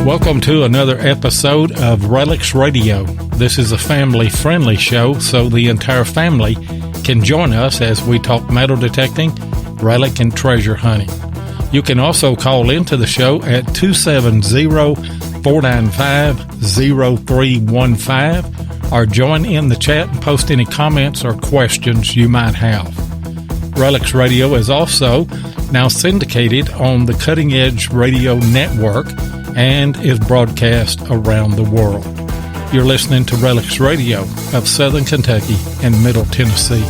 Welcome to another episode of Relics Radio. This is a family-friendly show, so the entire family can join us as we talk metal detecting, relic, and treasure hunting. You can also call into the show at 270-495-0315 or join in the chat and post any comments or questions you might have. Relics Radio is also now syndicated on the Cutting Edge Radio Network and is broadcast around the world. You're listening to Relics Radio of Southern Kentucky and Middle Tennessee.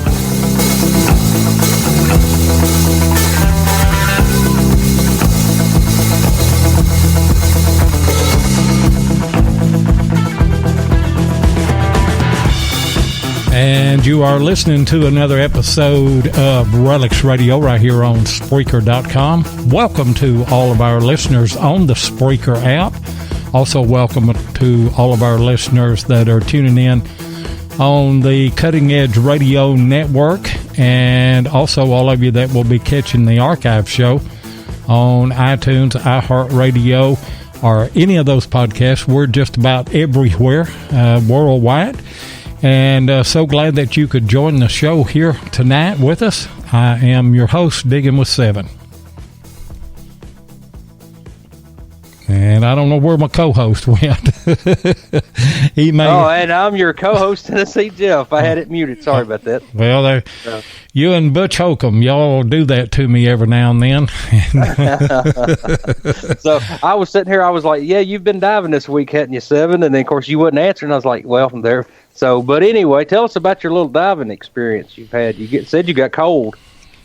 And you are listening to another episode of Relics Radio right here on Spreaker.com. Welcome to all of our listeners on the Spreaker app. Also welcome to all of our listeners that are tuning in on the Cutting Edge Radio Network, and also all of you that will be catching the archive show on iTunes, iHeartRadio, or any of those podcasts. We're just about everywhere worldwide. And so glad that you could join the show here tonight with us. I am your host, Digging with Seven. And I don't know where my co-host went. He may. Oh, and I'm your co-host, Tennessee Jeff. I had it muted. Sorry about that. Well, you and Butch Holcomb, y'all do that to me every now and then. So I was sitting here. I was like, yeah, you've been diving this week, hadn't you, Seven? And then, of course, you wouldn't answer. And I was like, well, I'm there. So, but anyway, tell us about your little diving experience you've had. Said you got cold.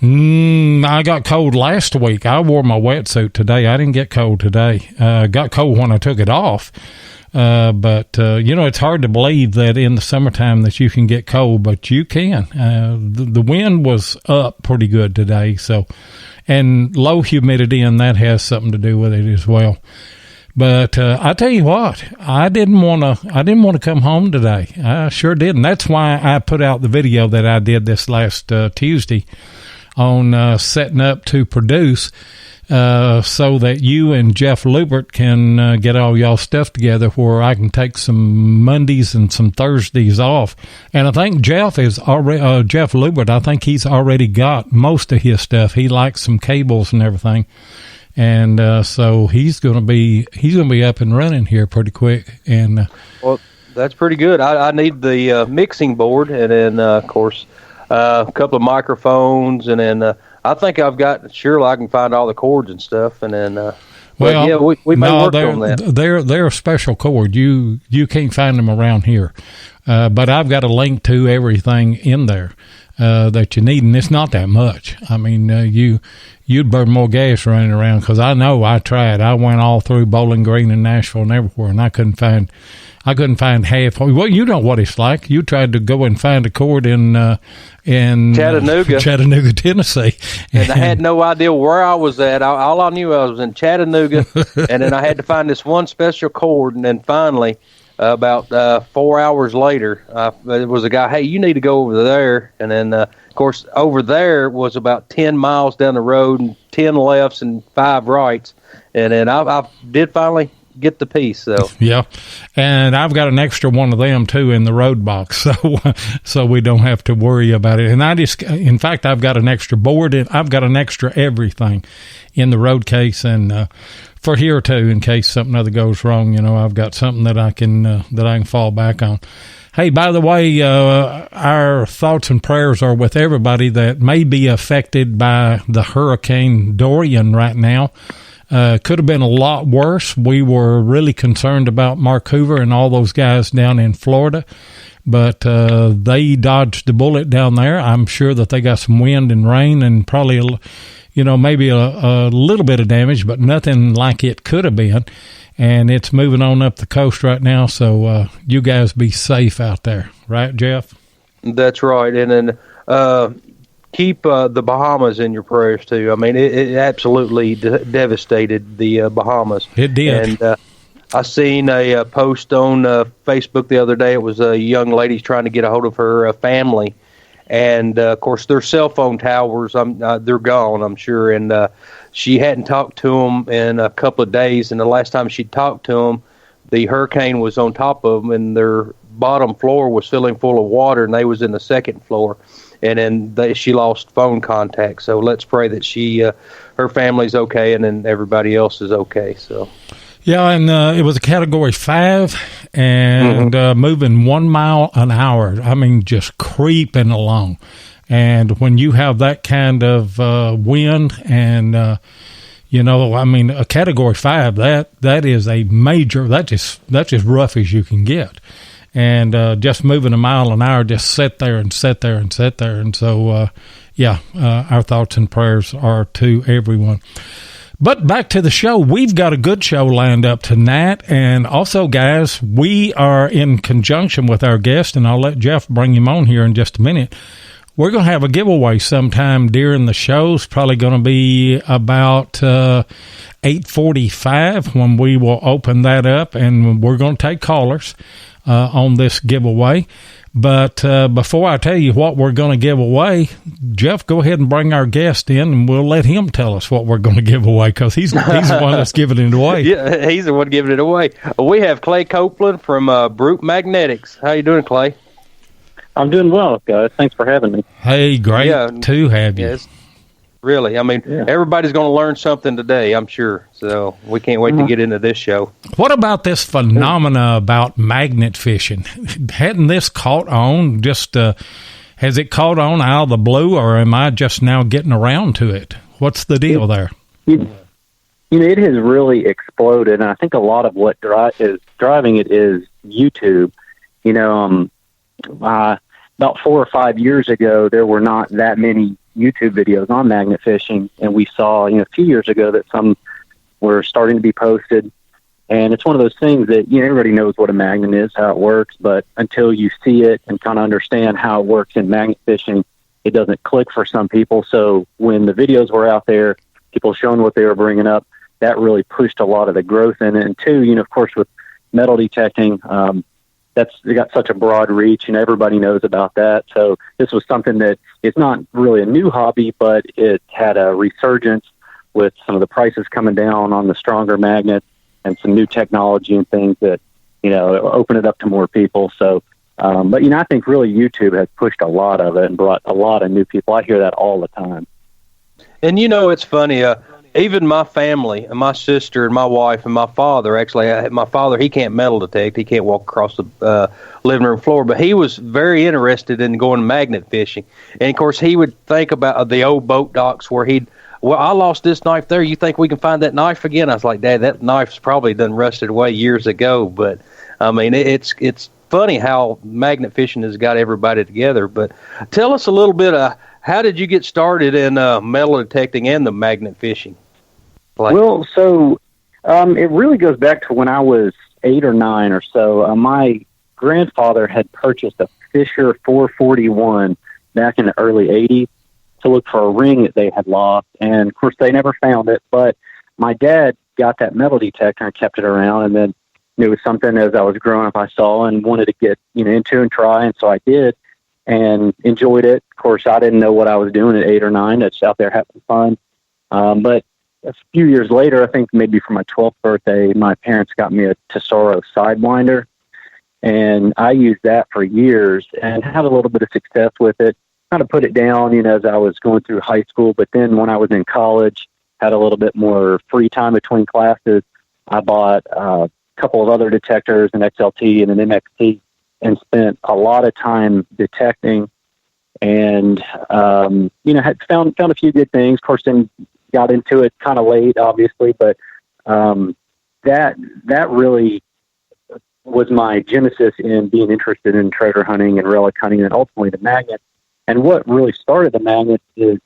I got cold last week. I wore my wetsuit today. I didn't get cold today. Got cold when I took it off. But it's hard to believe that in the summertime that you can get cold, but you can. The wind was up pretty good today. So, and low humidity, and that has something to do with it as well. But I tell you what, I didn't want to come home today. I sure didn't. That's why I put out the video that I did this last Tuesday on setting up to produce, so that you and Jeff Lubert can get all y'all stuff together, where I can take some Mondays and some Thursdays off. And I think Jeff Lubert, I think he's already got most of his stuff. He likes some cables and everything. And so he's going to be up and running here pretty quick. And well, that's pretty good. I need the mixing board, and then of course a couple of microphones, and then I think I've got I can find all the cords and stuff, and then well, yeah, we may work on that. They're a special cord. You can't find them around here, but I've got a link to everything in there that you need, and it's not that much. I mean, you'd burn more gas running around, because I know I tried. I went all through Bowling Green and Nashville and everywhere, and I couldn't find half. Well, you know what it's like. You tried to go and find a cord in Chattanooga, Tennessee, and I had no idea where I was at. All I knew I was in Chattanooga, and then I had to find this one special cord, and then finally, about 4 hours later, there was a guy, hey, you need to go over there. And then, of course, over there was about 10 miles down the road, and 10 lefts and 5 rights. And then I did finally get the piece. So yeah, and I've got an extra one of them too in the road box, so we don't have to worry about it. And in fact, I've got an extra board, and I've got an extra everything in the road case, and for here too, in case something other goes wrong. I've got something that I can fall back on. Hey, by the way, our thoughts and prayers are with everybody that may be affected by the Hurricane Dorian right now. Could have been a lot worse. We were really concerned about Mark Hoover and all those guys down in Florida, but they dodged the bullet down there. I'm sure that they got some wind and rain, and probably, maybe a little bit of damage, but nothing like it could have been. And it's moving on up the coast right now, so you guys be safe out there. Right, Jeff? That's right. And then keep the Bahamas in your prayers, too. I mean, it absolutely devastated the Bahamas. It did. And I seen a post on Facebook the other day. It was a young lady trying to get a hold of her family. And, of course, their cell phone towers, they're gone, I'm sure. And she hadn't talked to them in a couple of days. And the last time she talked to them, the hurricane was on top of them, and their bottom floor was filling full of water, and they was in the second floor. And then she lost phone contact. So let's pray that her family's okay, and then everybody else is okay. So. Yeah, and it was a Category 5 and moving 1 mile an hour. I mean, just creeping along. And when you have that kind of wind and, a Category 5, that is a major, that's as rough as you can get. And just moving 1 mile an hour, just sit there and sit there and sit there. And so, our thoughts and prayers are to everyone. But back to the show. We've got a good show lined up tonight. And also, guys, we are in conjunction with our guest, and I'll let Jeff bring him on here in just a minute. We're going to have a giveaway sometime during the show. It's probably going to be about 8:45 when we will open that up, and we're going to take callers on this giveaway. But before I tell you what we're going to give away, Jeff, go ahead and bring our guest in, and we'll let him tell us what we're going to give away, because he's the one that's giving it away. Yeah, he's the one giving it away. We have Clay Copeland from Brute Magnetics. How you doing, Clay? I'm doing well, guys. Thanks for having me. Hey, great to have you. Yes, really. I mean, everybody's going to learn something today, I'm sure. So we can't wait to get into this show. What about this phenomena about magnet fishing? Hadn't this caught on? Has it caught on out of the blue, or am I just now getting around to it? What's the deal there? It has really exploded, and I think a lot of what is driving it is YouTube. About 4 or 5 years ago, there were not that many YouTube videos on magnet fishing, and we saw, a few years ago that some were starting to be posted. And it's one of those things that, everybody knows what a magnet is, how it works, but until you see it and kind of understand how it works in magnet fishing, it doesn't click for some people. So when the videos were out there, people showing what they were bringing up, that really pushed a lot of the growth in it. And two, of course, with metal detecting, they got such a broad reach, and everybody knows about that. So this was something that is not really a new hobby, but it had a resurgence with some of the prices coming down on the stronger magnets and some new technology and things that, open it up to more people. So, but I think really YouTube has pushed a lot of it and brought a lot of new people. I hear that all the time. And it's funny, even my family, and my sister and my wife and my father, actually, my father, he can't metal detect. He can't walk across the living room floor, but he was very interested in going magnet fishing. And, of course, he would think about the old boat docks where I lost this knife there. You think we can find that knife again? I was like, Dad, that knife's probably done rusted away years ago. But, I mean, it's funny how magnet fishing has got everybody together. But tell us a little bit, how did you get started in metal detecting and the magnet fishing? Well, so it really goes back to when I was 8 or 9 or so. My grandfather had purchased a Fisher 441 back in the early 80s to look for a ring that they had lost. And, of course, they never found it. But my dad got that metal detector and kept it around. And then it was something as I was growing up I saw and wanted to get into and try. And so I did and enjoyed it. Of course, I didn't know what I was doing at 8 or 9. I was out there having fun. But a few years later, I think maybe for my 12th birthday, my parents got me a Tesoro Sidewinder, and I used that for years and had a little bit of success with it. Kind of put it down, as I was going through high school, but then when I was in college, had a little bit more free time between classes, I bought a couple of other detectors, an XLT and an MXT, and spent a lot of time detecting and, had found a few good things. Of course, then got into it kind of late, obviously, but that really was my genesis in being interested in treasure hunting and relic hunting and ultimately the magnet. And what really started the magnet is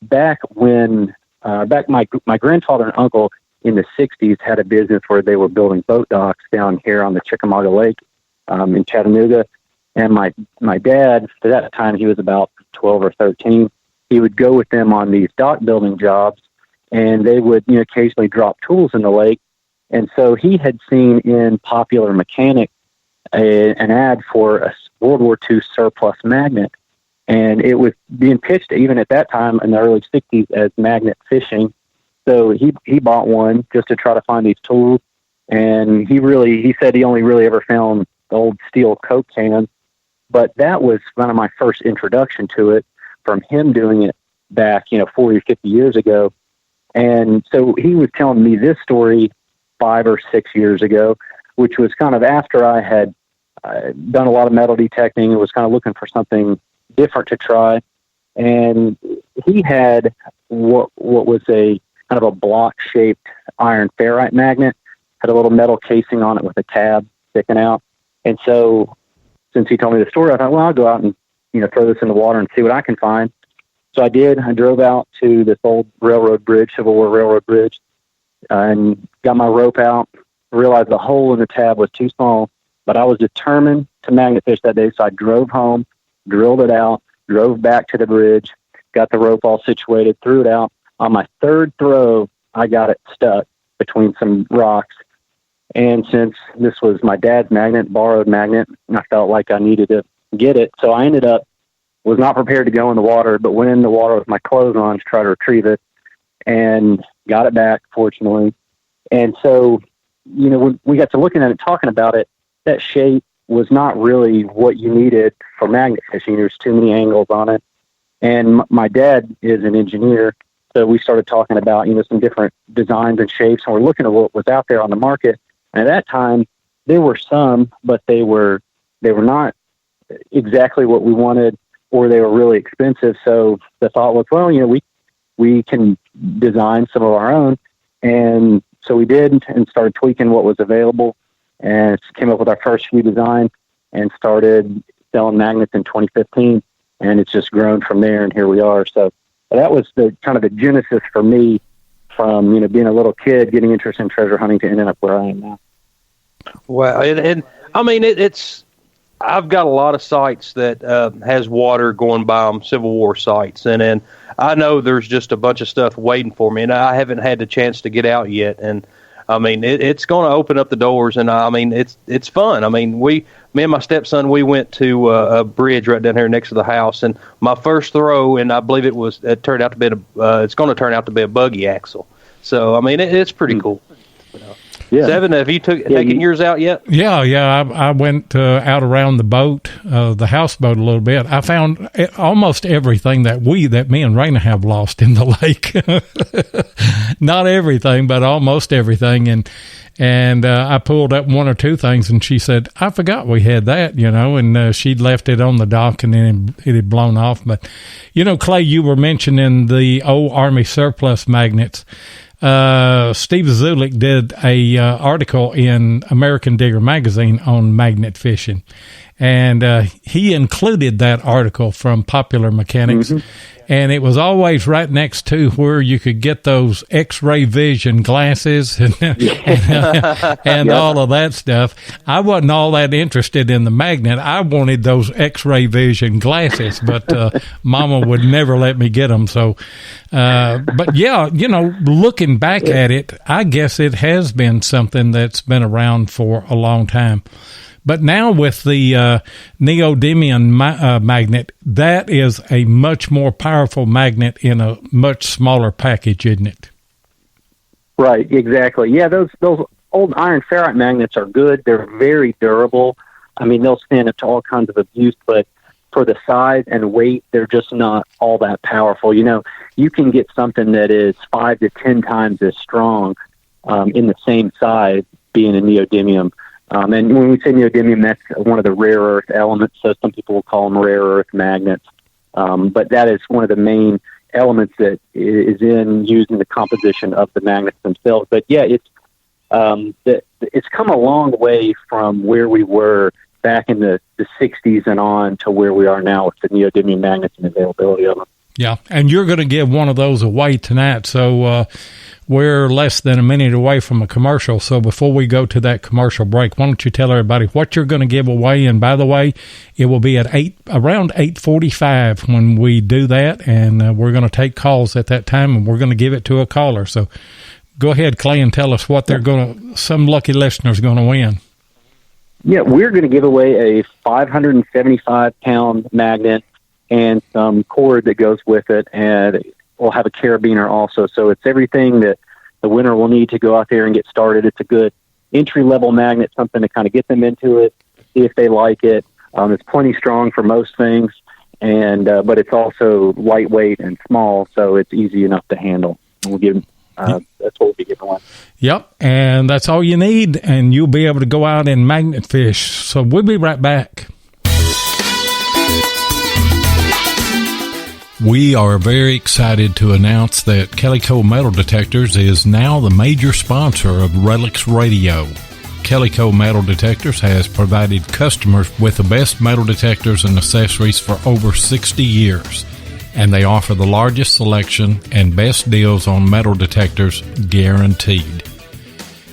back when my grandfather and uncle in the 60s had a business where they were building boat docks down here on the Chickamauga Lake in Chattanooga. And my dad, at that time, he was about 12 or 13. He would go with them on these dock building jobs, and they would occasionally drop tools in the lake. And so he had seen in Popular Mechanic an ad for a World War II surplus magnet. And it was being pitched even at that time in the early 60s as magnet fishing. So he bought one just to try to find these tools. And he said he only really ever found old steel Coke cans. But that was kind of my first introduction to it from him doing it back, 40 or 50 years ago. And so he was telling me this story 5 or 6 years ago, which was kind of after I had done a lot of metal detecting and was kind of looking for something different to try. And he had what was a kind of a block-shaped iron ferrite magnet, had a little metal casing on it with a tab sticking out. And so since he told me the story, I thought, well, I'll go out and, throw this in the water and see what I can find. So I did. I drove out to this old railroad bridge, Civil War railroad bridge, and got my rope out, realized the hole in the tab was too small, but I was determined to magnet fish that day. So I drove home, drilled it out, drove back to the bridge, got the rope all situated, threw it out. On my third throw, I got it stuck between some rocks. And since this was my dad's magnet, borrowed magnet, I felt like I needed to get it. So I was not prepared to go in the water, but went in the water with my clothes on to try to retrieve it and got it back, fortunately. And so, when we got to looking at it, talking about it, that shape was not really what you needed for magnet fishing. There's too many angles on it. And my dad is an engineer, so we started talking about, some different designs and shapes, and we're looking at what was out there on the market. And at that time, there were some, but they were not exactly what we wanted, or they were really expensive. So the thought was, well, we can design some of our own. And so we did, and started tweaking what was available, and came up with our first few designs and started selling magnets in 2015. And it's just grown from there, and here we are. So that was the kind of the genesis for me from, being a little kid, getting interested in treasure hunting to ending up where I am now. Well, and I mean, I've got a lot of sites that has water going by them, Civil War sites, and then I know there's just a bunch of stuff waiting for me, and I haven't had the chance to get out yet. And I mean, it's going to open up the doors, and I mean, it's fun. I mean, me and my stepson, we went to a bridge right down here next to the house, and my first throw, and I believe it turned out to be it's going to turn out to be a buggy axle. So I mean, it's pretty cool. Yeah. Seven, have you taken yours out yet? Yeah. I went out around the boat, the houseboat a little bit. I found almost everything that me and Raina have lost in the lake. Not everything, but almost everything. And I pulled up one or two things, and she said, I forgot we had that, and she'd left it on the dock, and then it had blown off. But, Clay, you were mentioning the old Army surplus magnets. Steve Zulik did a article in American Digger magazine on magnet fishing, and he included that article from Popular Mechanics. Mm-hmm. And it was always right next to where you could get those X-ray vision glasses and all of that stuff. I wasn't all that interested in the magnet. I wanted those X-ray vision glasses, but Mama would never let me get them. So, but yeah, looking back at it, I guess it has been something that's been around for a long time. But now with the neodymium magnet, that is a much more powerful magnet in a much smaller package, isn't it? Right, exactly. Yeah, those old iron ferrite magnets are good. They're very durable. I mean, they'll stand up to all kinds of abuse, but for the size and weight, they're just not all that powerful. You can get something that is 5 to 10 times as strong in the same size, being a neodymium. And when we say neodymium, that's one of the rare earth elements, so some people will call them rare earth magnets. But that is one of the main elements that is used in the composition of the magnets themselves. But yeah, it's come a long way from where we were back in the 60s and on to where we are now with the neodymium magnets and availability of them. Yeah, and you're going to give one of those away tonight, so we're less than a minute away from a commercial. So before we go to that commercial break, why don't you tell everybody what you're going to give away? And by the way, it will be at around 8:45 when we do that, and we're going to take calls at that time, and we're going to give it to a caller. So go ahead, Clay, and tell us what some lucky listener's going to win. Yeah, we're going to give away a 575-pound magnet and some cord that goes with it, and we'll have a carabiner also. So it's everything that the winner will need to go out there and get started. It's a good entry-level magnet, something to kind of get them into it, see if they like it. It's plenty strong for most things, and but it's also lightweight and small, so it's easy enough to handle. And we'll give that's what we'll be giving away. Yep, and that's all you need, and you'll be able to go out and magnet fish. So we'll be right back. We are very excited to announce that Calico Metal Detectors is now the major sponsor of RELICS Radio. Calico Metal Detectors has provided customers with the best metal detectors and accessories for over 60 years, and they offer the largest selection and best deals on metal detectors guaranteed.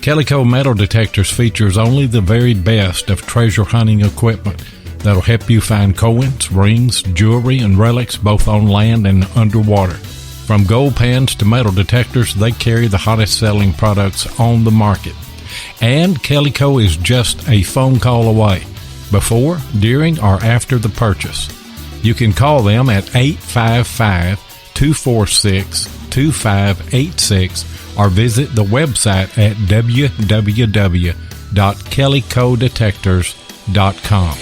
Calico Metal Detectors features only the very best of treasure hunting equipment that'll help you find coins, rings, jewelry, and relics both on land and underwater. From gold pans to metal detectors, they carry the hottest selling products on the market. And Calico is just a phone call away, before, during, or after the purchase. You can call them at 855-246-2586 or visit the website at www.calicodetectors.com.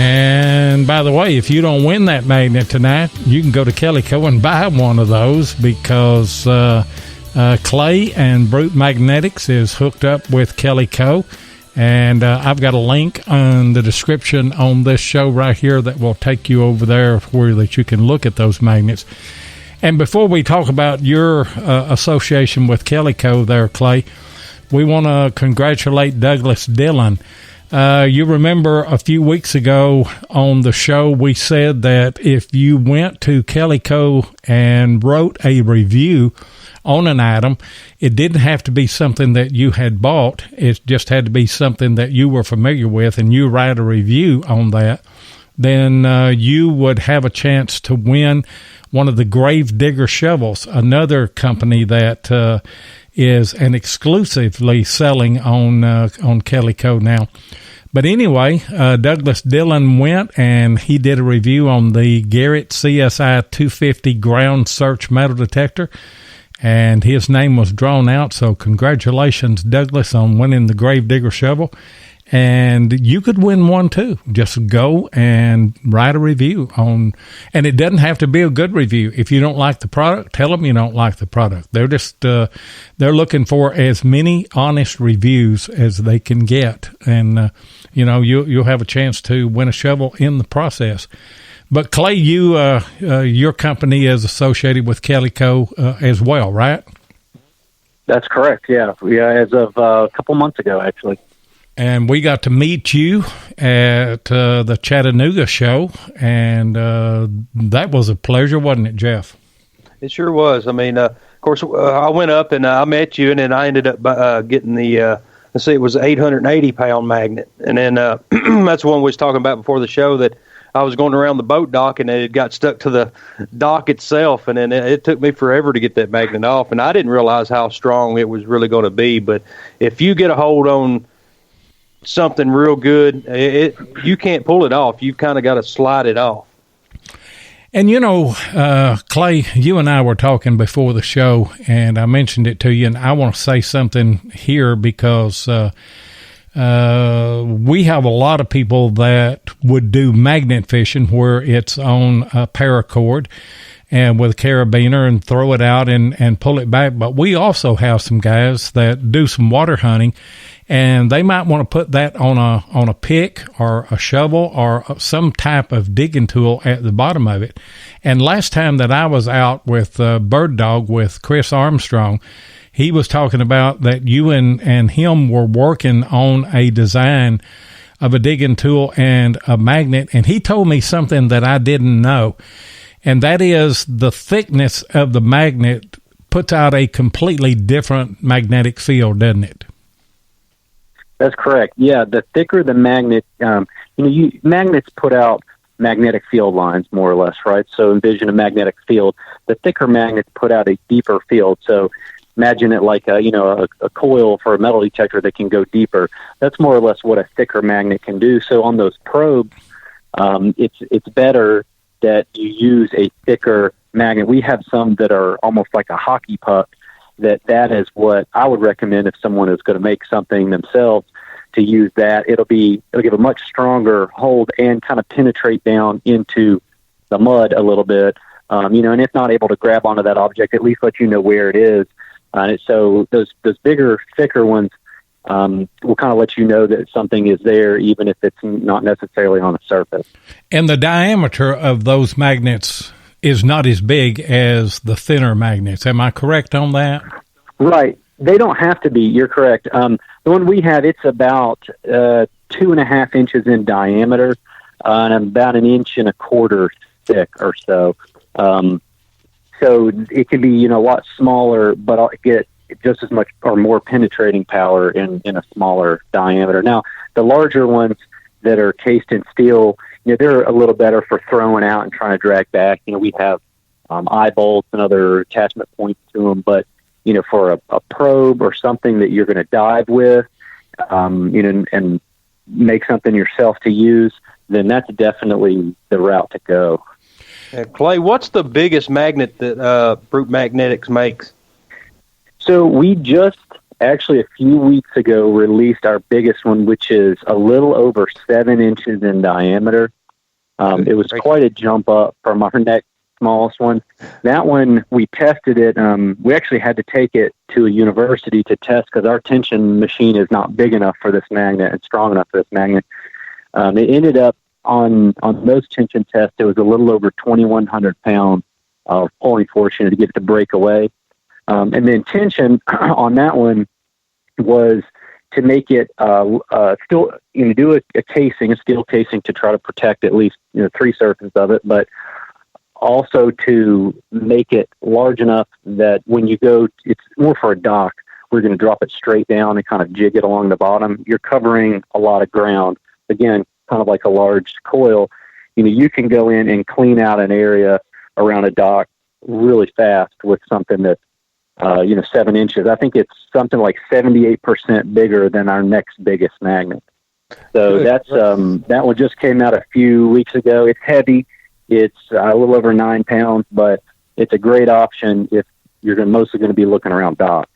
And by the way, if you don't win that magnet tonight, you can go to Calico and buy one of those, because Clay and Brute Magnetics is hooked up with Calico. And I've got a link on the description on this show right here that will take you over there where that you can look at those magnets. And before we talk about your association with Calico there, Clay, we want to congratulate Douglas Dillon. You remember a few weeks ago on the show, we said that if you went to Calico and wrote a review on an item, it didn't have to be something that you had bought. It just had to be something that you were familiar with, and you write a review on that. Then you would have a chance to win one of the Grave Digger shovels, another company that is an exclusively selling on Calico now. But anyway, Douglas Dillon went and he did a review on the Garrett CSI 250 ground search metal detector, and his name was drawn out. So congratulations, Douglas, on winning the Grave Digger shovel. And you could win one too. Just go and write a review on, and it doesn't have to be a good review. If you don't like the product, tell them you don't like the product. They're just, they're looking for as many honest reviews as they can get. And, you'll have a chance to win a shovel in the process. But Clay, your company is associated with Calico as well, right? That's correct. Yeah. As of a couple months ago, actually. And we got to meet you at the Chattanooga show, and that was a pleasure, wasn't it, Jeff? It sure was. I mean, of course, I went up and I met you, and then I ended up getting the, it was an 880-pound magnet. And then that's the one we was talking about before the show, that I was going around the boat dock, and it got stuck to the dock itself, and then it took me forever to get that magnet off, and I didn't realize how strong it was really going to be. But if you get a hold on something real good, you can't pull it off. You've kind of got to slide it off. And Clay, you and I were talking before the show, and I mentioned it to you, and I want to say something here because we have a lot of people that would do magnet fishing where it's on a paracord and with a carabiner and throw it out and pull it back. But we also have some guys that do some water hunting, and they might want to put that on a pick or a shovel or some type of digging tool at the bottom of it. And last time that I was out with Bird Dog with Chris Armstrong, he was talking about that you and him were working on a design of a digging tool and a magnet, and he told me something that I didn't know, and that is the thickness of the magnet puts out a completely different magnetic field, doesn't it? That's correct. Yeah, the thicker the magnet, magnets put out magnetic field lines, more or less, right? So envision a magnetic field. The thicker magnets put out a deeper field. So imagine it like a coil for a metal detector that can go deeper. That's more or less what a thicker magnet can do. So on those probes, it's better that you use a thicker magnet. We have some that are almost like a hockey puck. That is what I would recommend if someone is going to make something themselves, to use that. It'll give a much stronger hold and kind of penetrate down into the mud a little bit. And if not able to grab onto that object, at least let you know where it is. So those bigger, thicker ones will kind of let you know that something is there, even if it's not necessarily on the surface. And the diameter of those magnets is not as big as the thinner magnets. Am I correct on that? Right. They don't have to be. You're correct. The one we have, it's about 2.5 inches in diameter and about 1.25 inches thick or so. So it can be, a lot smaller, but I'll get just as much or more penetrating power in a smaller diameter. Now, the larger ones that are cased in steel, they're a little better for throwing out and trying to drag back. We have eye bolts and other attachment points to them, but for a probe or something that you're going to dive with, and make something yourself to use, then that's definitely the route to go. Clay, what's the biggest magnet that Brute Magnetics makes? So we just actually a few weeks ago released our biggest one, which is a little over 7 inches in diameter. It was quite a jump up from our next smallest one. That one, we tested it. We actually had to take it to a university to test because our tension machine is not big enough for this magnet and strong enough for this magnet. It ended up on those tension tests, it was a little over 2,100 pounds of pulling force to get it to break away. And then tension on that one was to make it still, do a casing, a steel casing, to try to protect at least 3 surfaces of it, but also to make it large enough that when you go, it's more for a dock. We're going to drop it straight down and kind of jig it along the bottom. You're covering a lot of ground. Again, kind of like a large coil. You can go in and clean out an area around a dock really fast with something that's 7 inches. I think it's something like 78% bigger than our next biggest magnet. So that's that one just came out a few weeks ago. It's heavy. It's a little over 9 pounds, but it's a great option if you're mostly going to be looking around docks.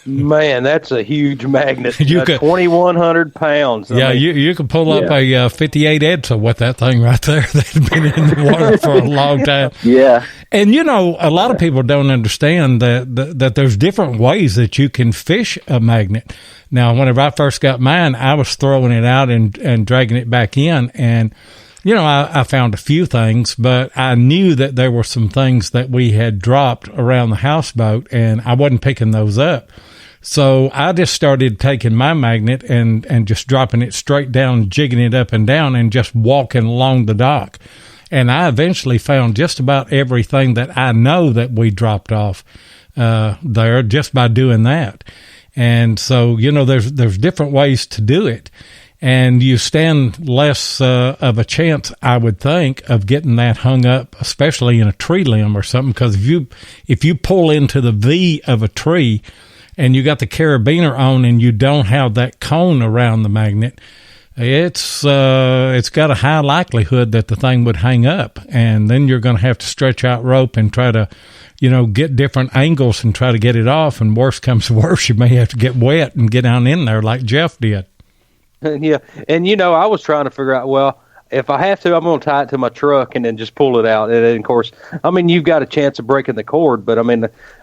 Man, that's a huge magnet. 2,100 pounds. You can pull up a 58 EDSA with that thing right there. That's been in the water for a long time. Yeah. And, a lot of people don't understand that there's different ways that you can fish a magnet. Now, whenever I first got mine, I was throwing it out and dragging it back in, and I found a few things, but I knew that there were some things that we had dropped around the houseboat, and I wasn't picking those up. So I just started taking my magnet and just dropping it straight down, jigging it up and down, and just walking along the dock. And I eventually found just about everything that I know that we dropped off there just by doing that. And so, there's different ways to do it. And you stand less of a chance, I would think, of getting that hung up, especially in a tree limb or something. Because if you pull into the V of a tree and you got the carabiner on and you don't have that cone around the magnet, it's got a high likelihood that the thing would hang up. And then you're going to have to stretch out rope and try to, get different angles and try to get it off. And worse comes to worse, you may have to get wet and get down in there like Jeff did. Yeah, and I was trying to figure out, well, if I have to, I'm going to tie it to my truck and then just pull it out. And then, of course, you've got a chance of breaking the cord, but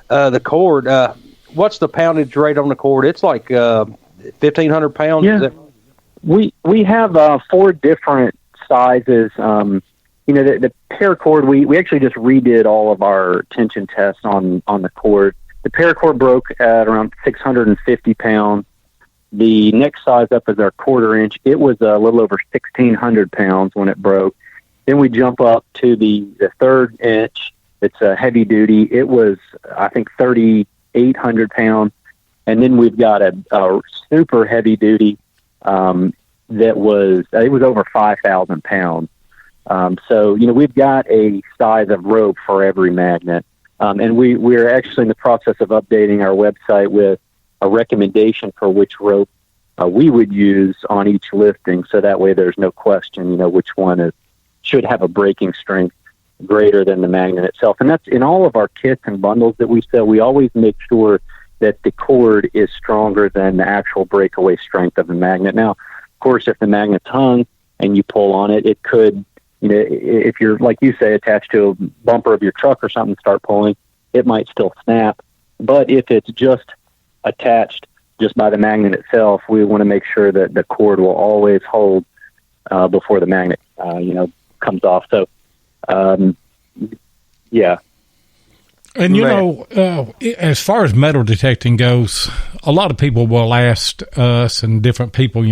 the cord, what's the poundage rate on the cord? It's like 1,500 pounds. Yeah. We have 4 different sizes. The paracord, we actually just redid all of our tension tests on the cord. The paracord broke at around 650 pounds. The next size up is our 1/4 inch. It was a little over 1,600 pounds when it broke. Then we jump up to the 1/3 inch. It's a heavy duty. It was, I think, 3,800 pounds. And then we've got a super heavy duty it was over 5,000 pounds. So, we've got a size of rope for every magnet. And we're actually in the process of updating our website with a recommendation for which rope we would use on each lifting. So that way there's no question, which one should have a breaking strength greater than the magnet itself. And that's in all of our kits and bundles that we sell. We always make sure that the cord is stronger than the actual breakaway strength of the magnet. Now, of course, if the magnet's hung and you pull on it, it could, if you're, like you say, attached to a bumper of your truck or something, start pulling, it might still snap. But if it's just attached just by the magnet itself, we want to make sure that the cord will always hold before the magnet, comes off. So, yeah. And, as far as metal detecting goes, a lot of people will ask us and different people,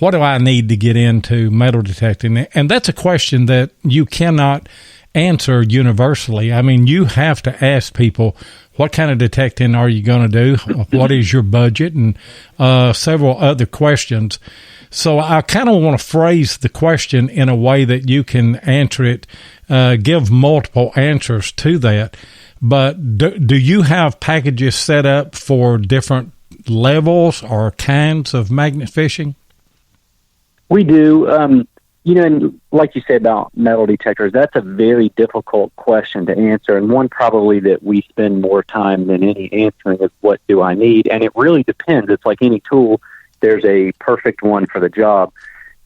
what do I need to get into metal detecting? And that's a question that you cannot answer universally. I mean, you have to ask people, what kind of detecting are you going to do? What is your budget? And several other questions. So I kind of want to phrase the question in a way that you can answer it, give multiple answers to that. But do you have packages set up for different levels or kinds of magnet fishing? We do. And like you said about metal detectors, that's a very difficult question to answer, and one probably that we spend more time than any answering is what do I need? And it really depends. It's like any tool. There's a perfect one for the job.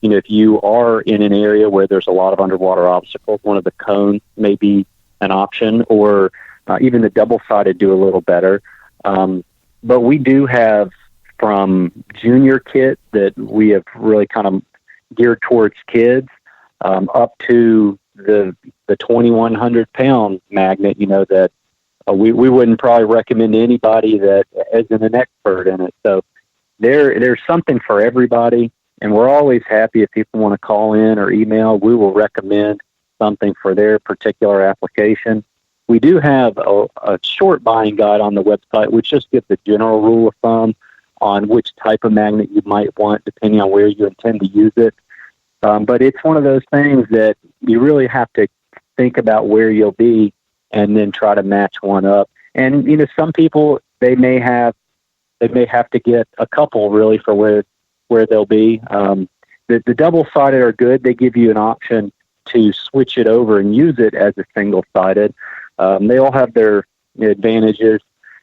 If you are in an area where there's a lot of underwater obstacles, one of the cones may be an option, or even the double-sided do a little better. But we do have from junior kit that we have really kind of geared towards kids, up to the 2,100-pound magnet, that we wouldn't probably recommend to anybody that isn't an expert in it. So there's something for everybody, and we're always happy if people want to call in or email. We will recommend something for their particular application. We do have a short buying guide on the website, which just gives a general rule of thumb on which type of magnet you might want, depending on where you intend to use it. But it's one of those things that you really have to think about where you'll be and then try to match one up. And, some people, they may have to get a couple really for where they'll be. The double-sided are good. They give you an option to switch it over and use it as a single-sided. They all have their advantages.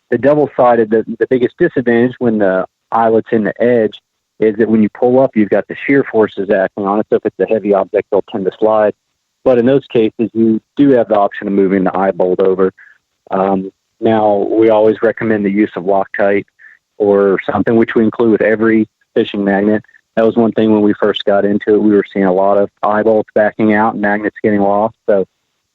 The double-sided, the biggest disadvantage when the eyelet's in the edge is that when you pull up, you've got the shear forces acting on it. So if it's a heavy object, they'll tend to slide. But in those cases, you do have the option of moving the eye bolt over. Now, we always recommend the use of Loctite or something, which we include with every fishing magnet. That was one thing when we first got into it. We were seeing a lot of eye bolts backing out and magnets getting lost. So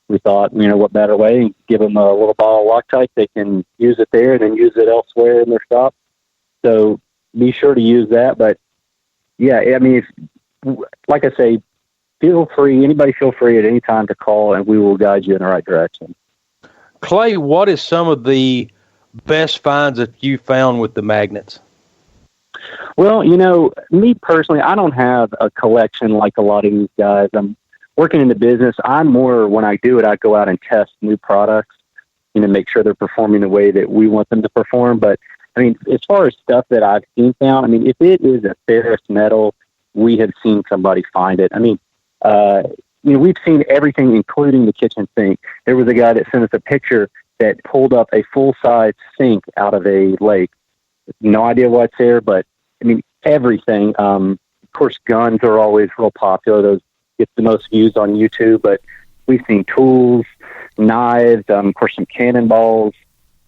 we thought, what better way? Give them a little bottle of Loctite. They can use it there and then use it elsewhere in their shop. So be sure to use that. But, yeah, I mean, like I say, anybody feel free at any time to call, and we will guide you in the right direction. Clay, what is some of the best finds that you found with the magnets? Well, me personally, I don't have a collection like a lot of these guys. I'm working in the business. I'm more, when I do it, I go out and test new products, make sure they're performing the way that we want them to perform. But, I mean, as far as stuff that I've seen found, I mean, if it is a ferrous metal, we have seen somebody find it. I mean, we've seen everything, including the kitchen sink. There was a guy that sent us a picture that pulled up a full-size sink out of a lake. No idea what's there, but, I mean, everything. Of course, guns are always real popular. Those get the most views on YouTube, but we've seen tools, knives, of course, some cannonballs.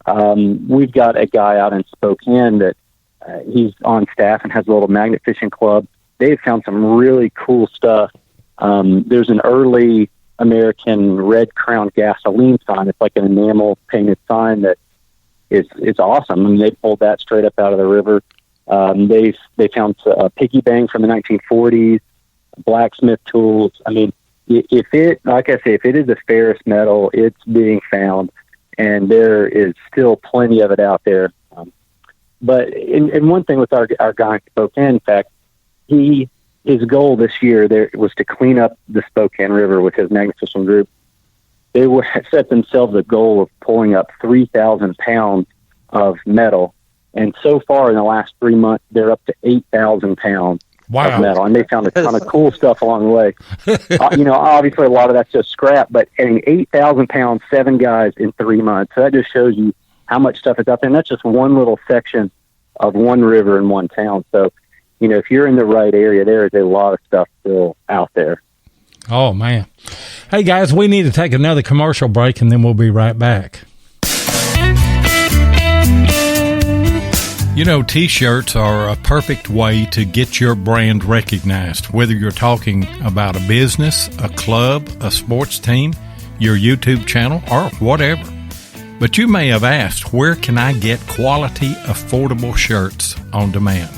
We've got a guy out in Spokane that he's on staff and has a little magnet fishing club. They've found some really cool stuff. There's an early American Red Crown gasoline sign. It's like an enamel painted sign that is awesome. I mean, they pulled that straight up out of the river. They found a piggy bank from the 1940s, blacksmith tools. I mean, if it is a ferrous metal, it's being found, and there is still plenty of it out there. But in one thing with our guy in Spokane, in fact, his goal this year there was to clean up the Spokane River with his magnet fishing group. They set themselves a goal of pulling up 3,000 pounds of metal, and so far in the last 3 months, they're up to 8,000 pounds of metal, and they found a ton of cool stuff along the way. Obviously a lot of that's just scrap, but 8,000 pounds, 7 guys in 3 months. So that just shows you how much stuff is out there, and that's just one little section of one river in one town. So, if you're in the right area, there is a lot of stuff still out there. Oh, man. Hey, guys, we need to take another commercial break, and then we'll be right back. T-shirts are a perfect way to get your brand recognized, whether you're talking about a business, a club, a sports team, your YouTube channel, or whatever. But you may have asked, where can I get quality, affordable shirts on demand?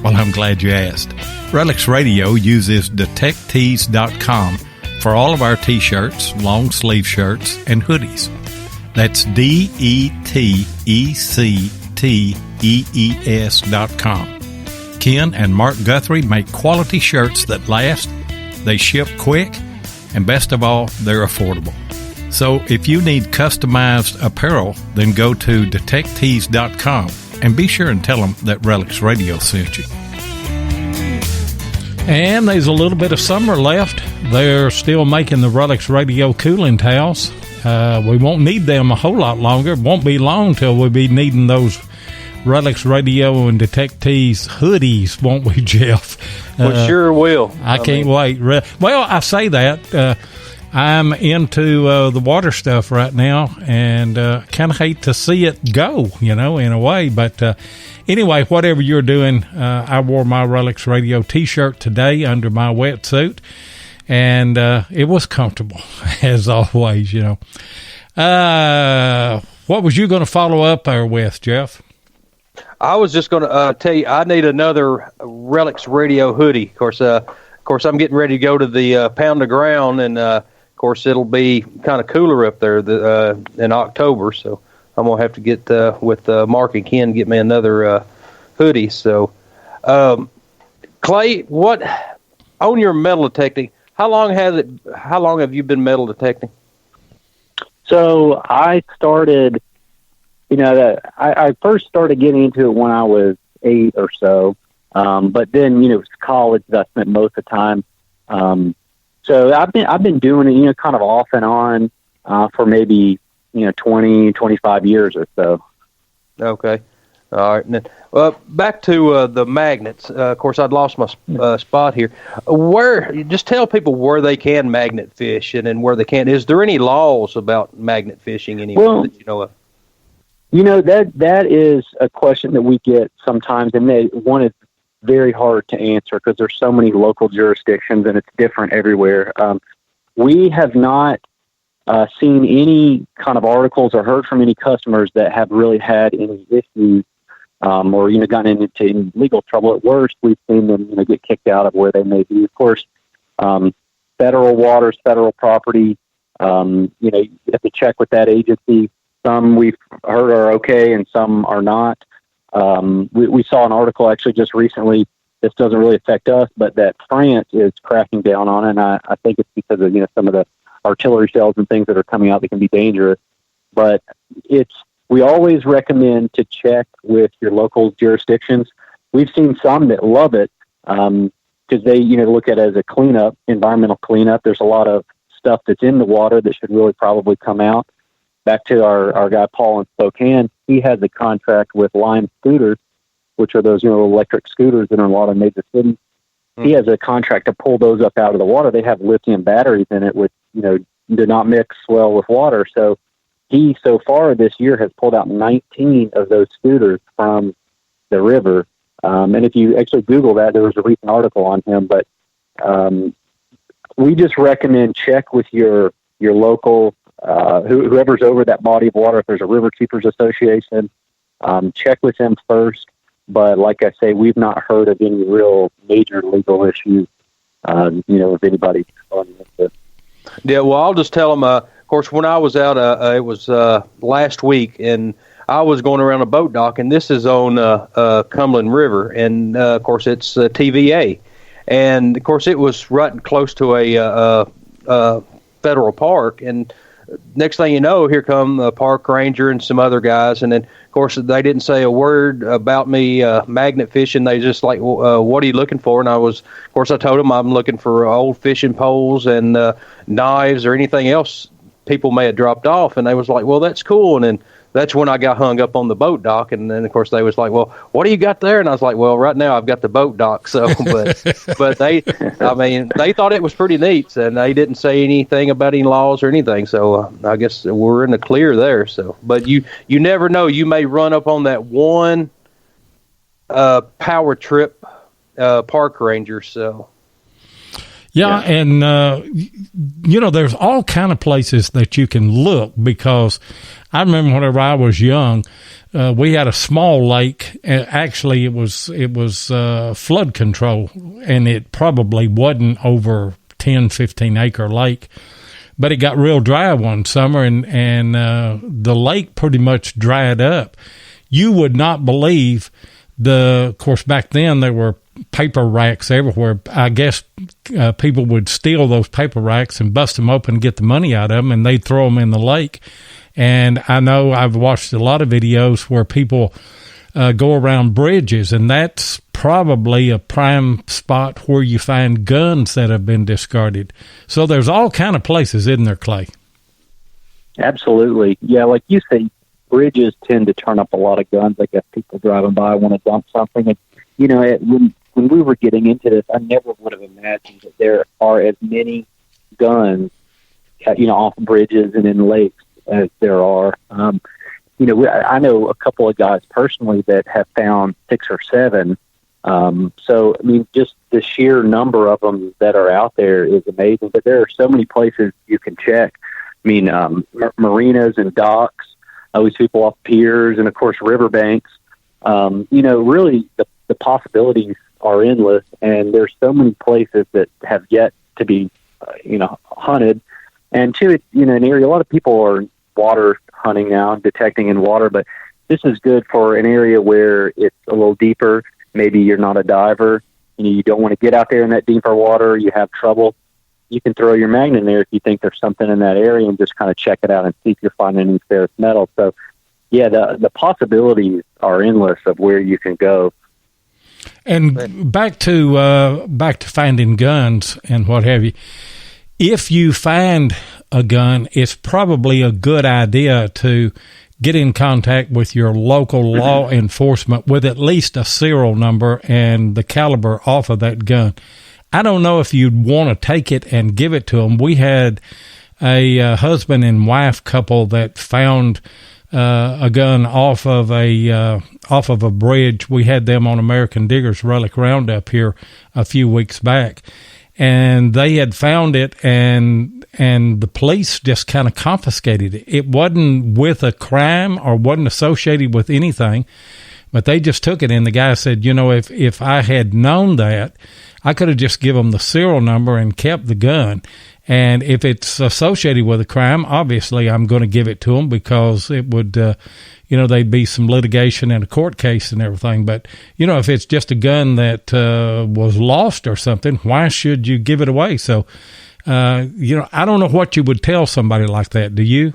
Well, I'm glad you asked. RELICS RADIO uses DetectTees.com for all of our T-shirts, long sleeve shirts, and hoodies. That's DetectTees.com. Ken and Mark Guthrie make quality shirts that last, they ship quick, and best of all, they're affordable. So if you need customized apparel, then go to DetectTees.com and be sure and tell them that RELICS Radio sent you. And there's a little bit of summer left. They're still making the RELICS Radio cooling towels. We won't need them a whole lot longer. It won't be long till we'll be needing those RELICS Radio and Detectees hoodies, won't we, Jeff? We sure will. I can't wait. Well, I say that. I'm into the water stuff right now, and kind of hate to see it go, in a way. But anyway, whatever you're doing, I wore my RELICS Radio T-shirt today under my wetsuit, and it was comfortable, as always, What was you going to follow up there with, Jeff? I was just going to tell you, I need another RELICS Radio hoodie. Of course, I'm getting ready to go to the Pound of Ground, and of course, it'll be kind of cooler up there in October, so I'm going to have to get with Mark and Ken, get me another hoodie. So, Clay, what on your metal detecting? How long have you been metal detecting? So I started, I first started getting into it when I was 8 or so, but then it was college that I spent most of the time. So I've been doing it, kind of off and on for maybe 20, 25 years or so. Okay. All right. Well, back to the magnets. Of course, I'd lost my spot here. Just tell people where they can magnet fish and where they can't. Is there any laws about magnet fishing anywhere that you know of? That is a question that we get sometimes, and one is very hard to answer because there's so many local jurisdictions and it's different everywhere. We have not seen any kind of articles or heard from any customers that have really had any issues or gotten into legal trouble. At worst, we've seen them get kicked out of where they may be. Of course, federal waters, federal property. You have to check with that agency. Some we've heard are okay and some are not. We saw an article actually just recently. This doesn't really affect us, but that France is cracking down on it. And I think it's because of some of the artillery shells and things that are coming out that can be dangerous. But we always recommend to check with your local jurisdictions. We've seen some that love it because they look at it as a cleanup, environmental cleanup. There's a lot of stuff that's in the water that should really probably come out. Back to our guy Paul in Spokane, he has a contract with Lime Scooters, which are those electric scooters that are in a lot of major cities. He has a contract to pull those up out of the water. They have lithium batteries in it, which do not mix well with water. So he so far this year has pulled out 19 of those scooters from the river. And if you actually Google that, there was a recent article on him. But we just recommend check with your local. Whoever's over that body of water, if there's a River Keepers Association, check with them first. But like I say, we've not heard of any real major legal issues, with anybody on this. Yeah, well, I'll just tell them, of course, when I was out, it was last week, and I was going around a boat dock, and this is on Cumberland River, and, of course, it's TVA. And, of course, it was right close to a federal park, and next thing you know, here come the park ranger and some other guys, and then, of course, they didn't say a word about me magnet fishing. They just like, what are you looking for? And I told them I'm looking for old fishing poles and knives or anything else people may have dropped off, and they was like, well, that's cool. And then that's when I got hung up on the boat dock, and then of course they was like, well, what do you got there? And I was like, well, right now I've got the boat dock. So but they thought it was pretty neat, and they didn't say anything about any laws or anything, so I guess we're in the clear there. So but you never know, you may run up on that one power trip park ranger. So yeah, and there's all kind of places that you can look, because I remember whenever I was young, we had a small lake. Actually, it was flood control, and it probably wasn't over 10, 15 acre lake, but it got real dry one summer, and the lake pretty much dried up. You would not believe of course, back then there were paper racks everywhere. I guess people would steal those paper racks and bust them open and get the money out of them, and they'd throw them in the lake. And I know I've watched a lot of videos where people go around bridges, and that's probably a prime spot where you find guns that have been discarded. So there's all kind of places, isn't there, Clay? Absolutely. Yeah, like you say, bridges tend to turn up a lot of guns. I guess people driving by want to dump something. And, when we were getting into this, I never would have imagined that there are as many guns, off bridges and in lakes as there are. I know a couple of guys personally that have found 6 or 7. So, just the sheer number of them that are out there is amazing. But there are so many places you can check. Marinas and docks, always people off piers, and, of course, riverbanks. Really the possibilities are endless, and there's so many places that have yet to be, hunted. And, too, it's, an area, a lot of people are water hunting now, detecting in water, but this is good for an area where it's a little deeper. Maybe you're not a diver, you don't want to get out there in that deeper water, you have trouble. You can throw your magnet in there if you think there's something in that area and just kind of check it out and see if you're finding any ferrous metal. So, yeah, the possibilities are endless of where you can go. And back to finding guns and what have you. If you find a gun, it's probably a good idea to get in contact with your local law enforcement with at least a serial number and the caliber off of that gun. I don't know if you'd want to take it and give it to them. We had a husband and wife couple that found a gun off of a bridge. We had them on American Diggers Relic Roundup here a few weeks back, and they had found it, and the police just kind of confiscated it. It wasn't with a crime or wasn't associated with anything, but they just took it. And the guy said, if I had known that, I could have just given them the serial number and kept the gun. And if it's associated with a crime, obviously I'm going to give it to them, because it would, there'd be some litigation and a court case and everything. But, if it's just a gun that was lost or something, why should you give it away? So, I don't know what you would tell somebody like that. Do you?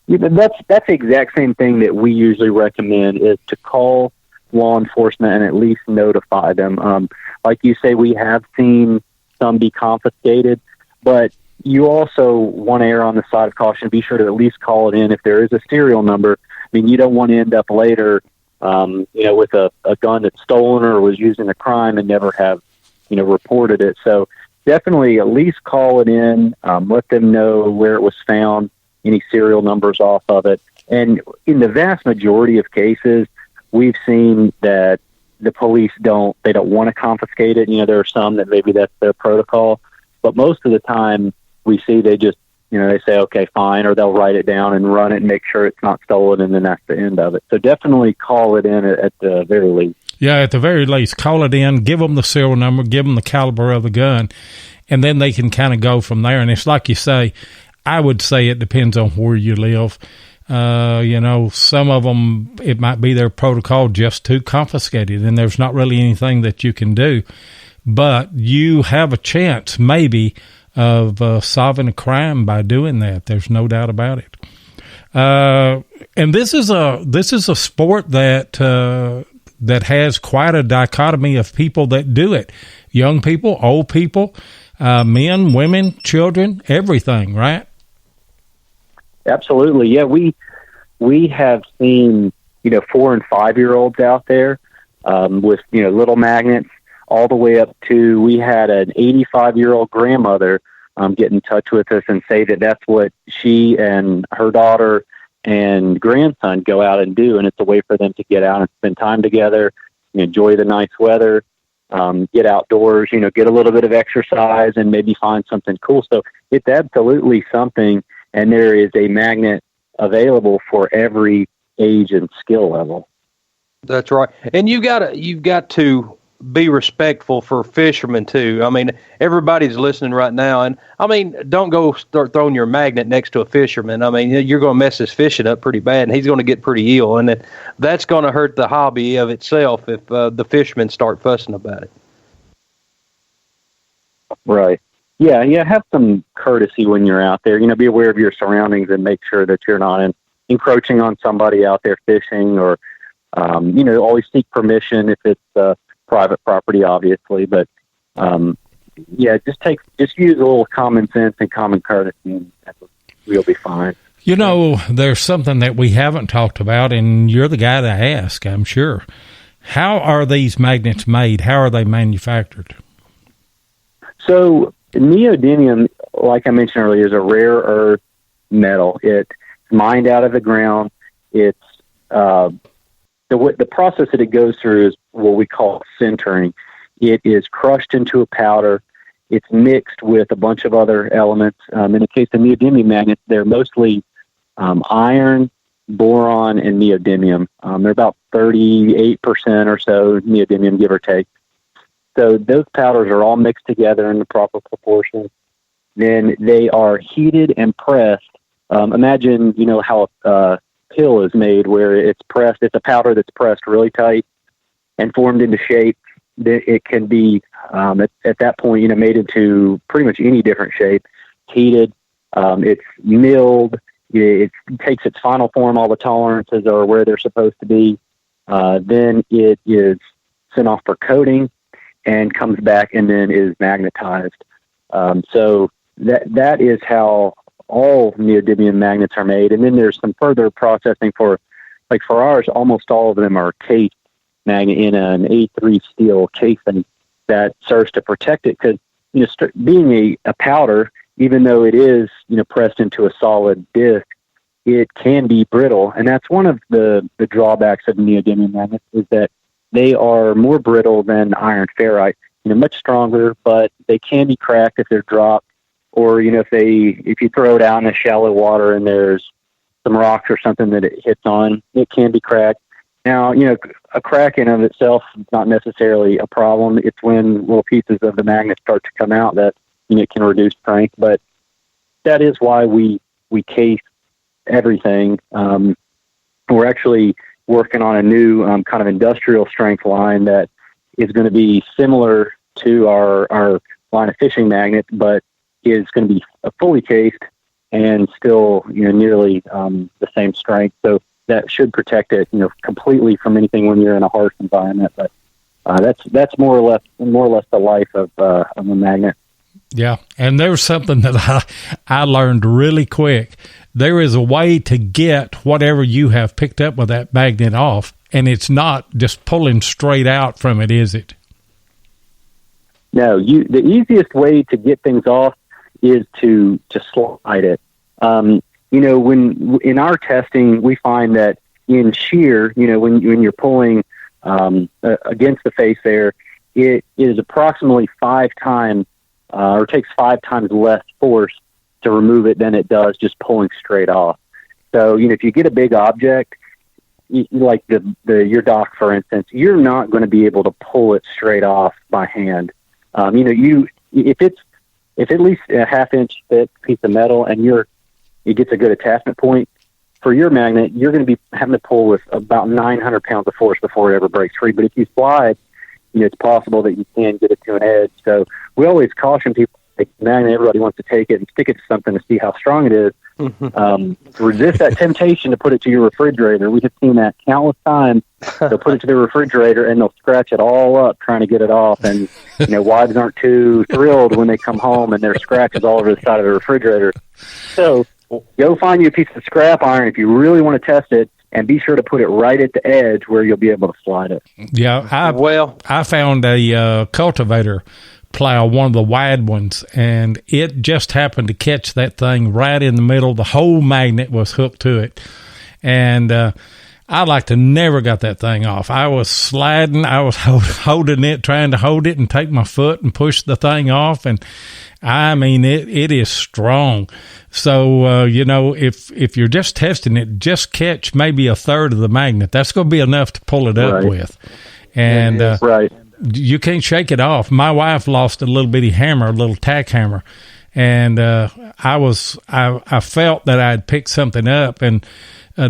Yeah, but that's the exact same thing that we usually recommend, is to call law enforcement and at least notify them. Like you say, we have seen some be confiscated, but you also want to err on the side of caution. Be sure to at least call it in if there is a serial number. You don't want to end up later, with a gun that's stolen or was used in a crime and never have, reported it. So definitely at least call it in, let them know where it was found, any serial numbers off of it. And in the vast majority of cases, we've seen that the police don't want to confiscate it. There are some that maybe that's their protocol, but most of the time we see they just they say, okay, fine, or they'll write it down and run it and make sure it's not stolen, and then that's the end of it. So definitely call it in at the very least. Yeah, at the very least, call it in, give them the serial number, give them the caliber of the gun, and then they can kind of go from there. And it's like you say, I would say it depends on where you live. Some of them, it might be their protocol just to confiscate it, and there's not really anything that you can do. But you have a chance, maybe, of solving a crime by doing that. There's no doubt about it. And this is a sport that has quite a dichotomy of people that do it. Young people, old people, men, women, children, everything, right? Absolutely. Yeah, we have seen, 4 and 5 year olds out there with, little magnets all the way up to, we had an 85-year-old grandmother get in touch with us and say that that's what she and her daughter and grandson go out and do. And it's a way for them to get out and spend time together, enjoy the nice weather, get outdoors, get a little bit of exercise and maybe find something cool. So it's absolutely something. And there is a magnet available for every age and skill level. That's right. And you've got to be respectful for fishermen too. I mean, everybody's listening right now, and I mean, don't go start throwing your magnet next to a fisherman. I mean, you're going to mess his fishing up pretty bad, and he's going to get pretty ill, and that's going to hurt the hobby of itself if the fishermen start fussing about it. Right. Yeah. Have some courtesy when you're out there. Be aware of your surroundings and make sure that you're not encroaching on somebody out there fishing, or always seek permission if it's private property, obviously, but just use a little common sense and common courtesy, and we'll be fine. There's something that we haven't talked about, and you're the guy to ask, I'm sure. How are these magnets made? How are they manufactured? So neodymium, like I mentioned earlier, is a rare earth metal. It's mined out of the ground. It's the process that it goes through is what we call sintering. It is crushed into a powder. It's mixed with a bunch of other elements. In the case of neodymium magnets, they're mostly iron, boron, and neodymium. They're about 38% or so neodymium, give or take. So those powders are all mixed together in the proper proportion. Then they are heated and pressed. Imagine, how a pill is made, where it's pressed. It's a powder that's pressed really tight and formed into shape. It can be, at that point, made into pretty much any different shape. Heated, it's milled. It takes its final form. All the tolerances are where they're supposed to be. Then it is sent off for coating and comes back and then is magnetized. So that is how all neodymium magnets are made. And then there's some further processing for ours, almost all of them are cased magnet in an A3 steel casing that serves to protect it. Because, being a powder, even though it is, pressed into a solid disc, it can be brittle. And that's one of the drawbacks of neodymium magnets, is that they are more brittle than iron ferrite, much stronger, but they can be cracked if they're dropped. Or, if you throw it out in a shallow water and there's some rocks or something that it hits on, it can be cracked. Now, a crack in of itself is not necessarily a problem. It's when little pieces of the magnet start to come out that it can reduce strength. But that is why we case everything. We're actually working on a new kind of industrial strength line that is going to be similar to our line of fishing magnets, but is going to be fully cased and still, nearly the same strength. So that should protect it, completely from anything when you're in a harsh environment. But that's more or less the life of a magnet. Yeah, and there's something that I learned really quick. There is a way to get whatever you have picked up with that magnet off, and it's not just pulling straight out from it, is it? No, the easiest way to get things off is to slide it. When in our testing, we find that in shear, when you're pulling against the face there, it is approximately 5 times, or takes 5 times less force to to remove it than it does just pulling straight off. So, if you get a big object, like your dock, for instance, you're not going to be able to pull it straight off by hand. If at least a half-inch thick piece of metal and it gets a good attachment point, for your magnet, you're going to be having to pull with about 900 pounds of force before it ever breaks free. But if you slide, it's possible that you can get it to an edge. So we always caution people, take the magnet, everybody wants to take it and stick it to something to see how strong it is. Resist that temptation to put it to your refrigerator. We have seen that countless times. They'll put it to the refrigerator and they'll scratch it all up trying to get it off. And, wives aren't too thrilled when they come home and there's scratches all over the side of the refrigerator. So go find you a piece of scrap iron if you really want to test it, and be sure to put it right at the edge where you'll be able to slide it. Yeah, I found a cultivator plow, one of the wide ones, and it just happened to catch that thing right in the middle. The whole magnet was hooked to it, and I like to never got that thing off. I was sliding, I was holding it, trying to hold it and take my foot and push the thing off, and I mean, it is strong. So, if you're just testing it, just catch maybe a third of the magnet. That's going to be enough to pull it up with. And right. You can't shake it off. My wife lost a little bitty hammer, a little tack hammer, and I felt that I'd picked something up, and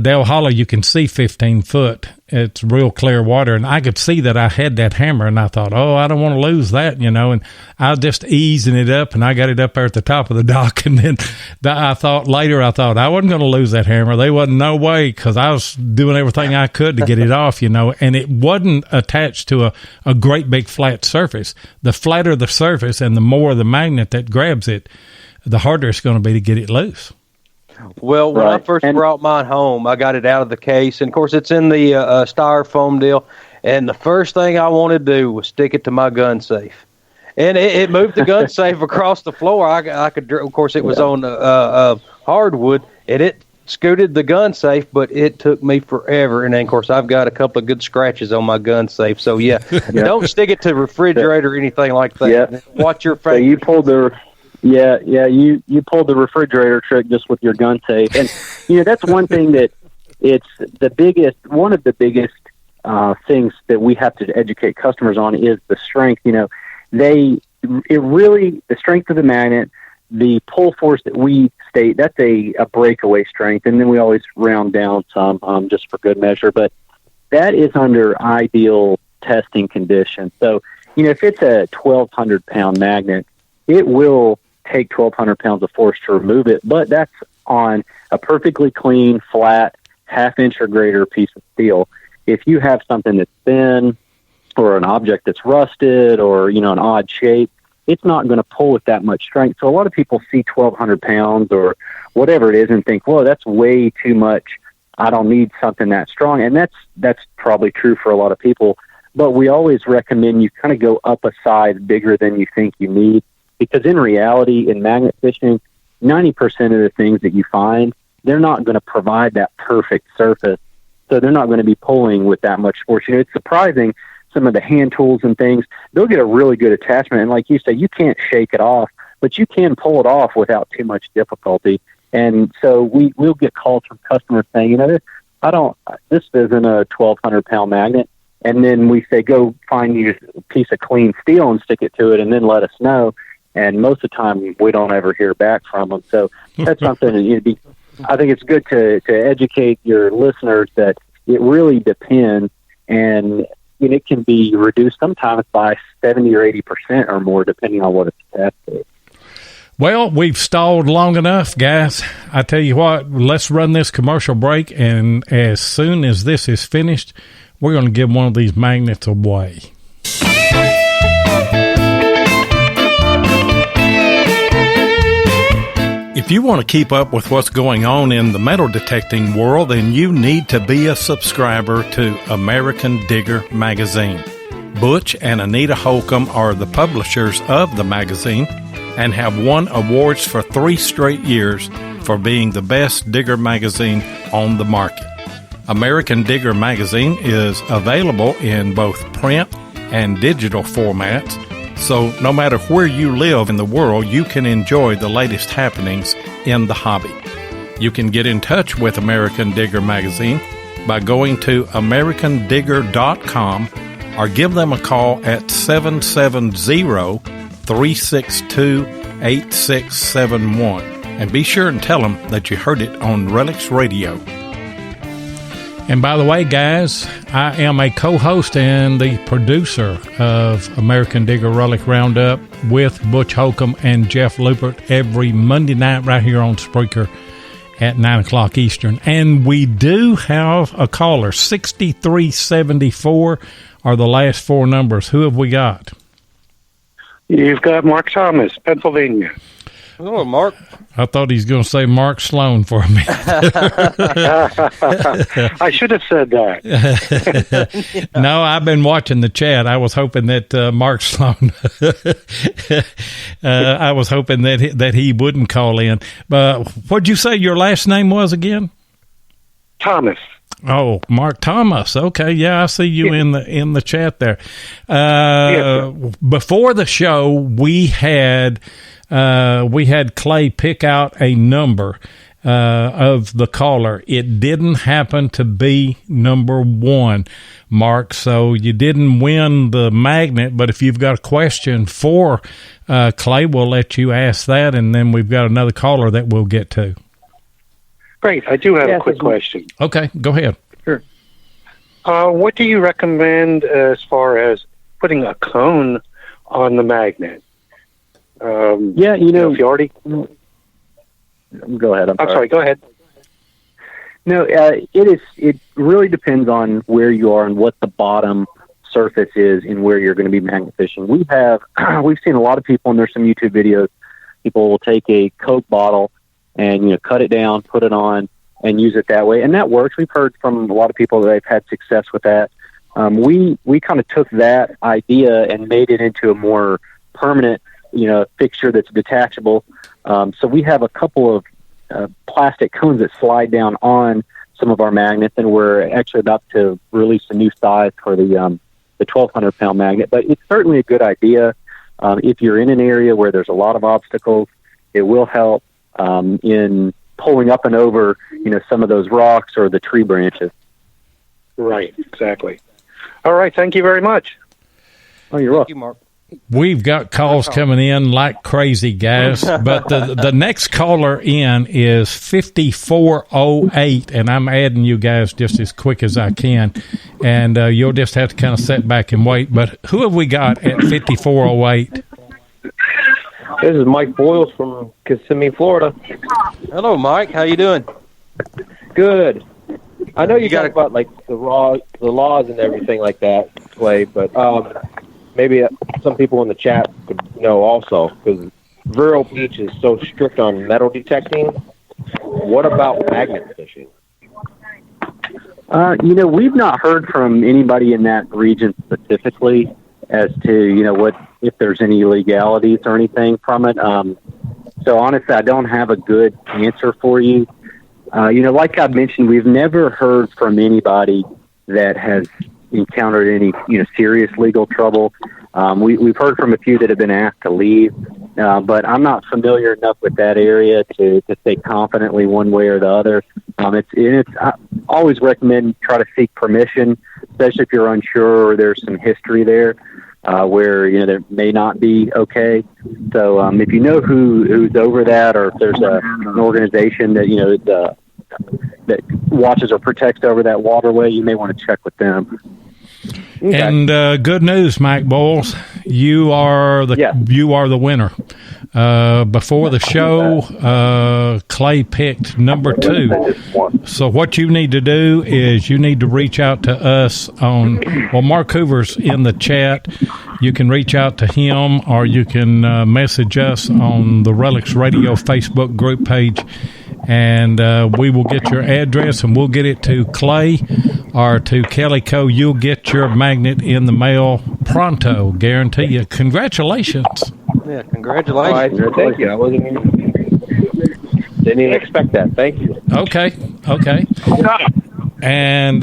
Dale Hollow, you can see 15 foot. It's real clear water, and I could see that I had that hammer, and I thought, I don't want to lose that, and I was just easing it up, and I got it up there at the top of the dock, and then I thought I wasn't going to lose that hammer. There wasn't no way, because I was doing everything I could to get it off, and it wasn't attached to a great big flat surface. The flatter the surface and the more the magnet that grabs it, the harder it's going to be to get it loose. Well, when I first brought mine home, I got it out of the case, and of course it's in the styrofoam deal, and the first thing I wanted to do was stick it to my gun safe, and it moved the gun safe across the floor. I could, of course, it was on hardwood, and it scooted the gun safe, but it took me forever, and then, of course, I've got a couple of good scratches on my gun safe, so don't stick it to the refrigerator or anything like that. Yeah. Watch your face. So you pulled the... you pulled the refrigerator trick just with your gun safe. And, that's one thing that one of the biggest things that we have to educate customers on is the strength. The strength of the magnet, the pull force that we state, that's a breakaway strength. And then we always round down some just for good measure. But that is under ideal testing conditions. So, if it's a 1,200 pound magnet, it will take 1,200 pounds of force to remove it, but that's on a perfectly clean, flat, half-inch or greater piece of steel. If you have something that's thin or an object that's rusted or, an odd shape, it's not going to pull with that much strength. So a lot of people see 1,200 pounds or whatever it is and think, whoa, that's way too much. I don't need something that strong. And that's probably true for a lot of people. But we always recommend you kind of go up a size bigger than you think you need. Because in reality, in magnet fishing, 90% of the things that you find, they're not going to provide that perfect surface. So they're not going to be pulling with that much force. It's surprising, some of the hand tools and things, they'll get a really good attachment. And like you say, you can't shake it off, but you can pull it off without too much difficulty. And so we'll get calls from customers saying, this isn't a 1,200 pound magnet. And then we say, go find you a piece of clean steel and stick it to it and then let us know. And most of the time, we don't ever hear back from them. So that's something that I think it's good to educate your listeners that it really depends, and it can be reduced sometimes by 70 or 80% or more, depending on what it's tested. Well, we've stalled long enough, guys. I tell you what, let's run this commercial break, and as soon as this is finished, we're going to give one of these magnets away. If you want to keep up with what's going on in the metal detecting world, then you need to be a subscriber to American Digger Magazine. Butch and Anita Holcomb are the publishers of the magazine and have won awards for 3 straight years for being the best digger magazine on the market. American Digger Magazine is available in both print and digital formats, so no matter where you live in the world, you can enjoy the latest happenings in the hobby. You can get in touch with American Digger Magazine by going to americandigger.com or give them a call at 770-362-8671. And be sure and tell them that you heard it on RELICS Radio. And by the way, guys, I am a co-host and the producer of American Digger Relic Roundup with Butch Holcomb and Jeff Lupert every Monday night right here on Spreaker at 9 o'clock Eastern. And we do have a caller. 6374 are the last four numbers. Who have we got? You've got Mark Thomas, Pennsylvania. Hello, Mark. I thought he was going to say Mark Sloan for a minute. I should have said that. No, I've been watching the chat. I was hoping that Mark Sloan, I was hoping that he wouldn't call in. But what'd you say your last name was again? Thomas. Oh, Mark Thomas. Okay, yeah, I see you in the chat there. Before the show, we had Clay pick out a number of the caller. It didn't happen to be number one, Mark, so you didn't win the magnet. But if you've got a question for Clay, we'll let you ask that, and then we've got another caller that we'll get to. Great. I do have a quick question. Okay, go ahead. Sure. What do you recommend as far as putting a cone on the magnet? If you already... Go ahead. I'm sorry. Go ahead. No, it really depends on where you are and what the bottom surface is and where you're going to be magnet fishing. We've seen a lot of people, and there's some YouTube videos, people will take a Coke bottle and cut it down, put it on, and use it that way. And that works. We've heard from a lot of people that they've had success with that. We kind of took that idea and made it into a more permanent, fixture that's detachable. So we have a couple of plastic cones that slide down on some of our magnets, and we're actually about to release a new size for the 1,200-pound magnet. But it's certainly a good idea. If you're in an area where there's a lot of obstacles, it will help in pulling up and over, some of those rocks or the tree branches. Right, exactly. All right, thank you very much. Oh, you're welcome. Thank you, Mark. We've got calls coming in like crazy, guys. But the next caller in is 5408, and I'm adding you guys just as quick as I can. And you'll just have to kind of sit back and wait. But who have we got at 5408? This is Mike Boyles from Kissimmee, Florida. Hello, Mike. How you doing? Good. I know you talk about like the laws and everything like that, Clay, but maybe some people in the chat could know also, because Vero Beach is so strict on metal detecting. What about magnet fishing? We've not heard from anybody in that region specifically as to, what if there's any illegalities or anything from it. So honestly, I don't have a good answer for you. Like I mentioned, we've never heard from anybody that has encountered any, serious legal trouble. We've heard from a few that have been asked to leave, but I'm not familiar enough with that area to say confidently one way or the other. I always recommend try to seek permission, especially if you're unsure or there's some history there where there may not be okay. So if you know who's over that, or if there's an organization that that watches or protects over that waterway, you may want to check with them. Okay. And good news, Mike Bowles, you are the winner. Before the show, Clay picked number 2. So what you need to do is you need to reach out to us Mark Hoover's in the chat. You can reach out to him, or you can message us on the RELICS Radio Facebook group page, and we will get your address and we'll get it to Clay or to Kelly Co. You'll get your magnet in the mail pronto, guarantee you. Congratulations. Yeah, congratulations. Right, thank you. I didn't even expect that. Thank you. Okay. And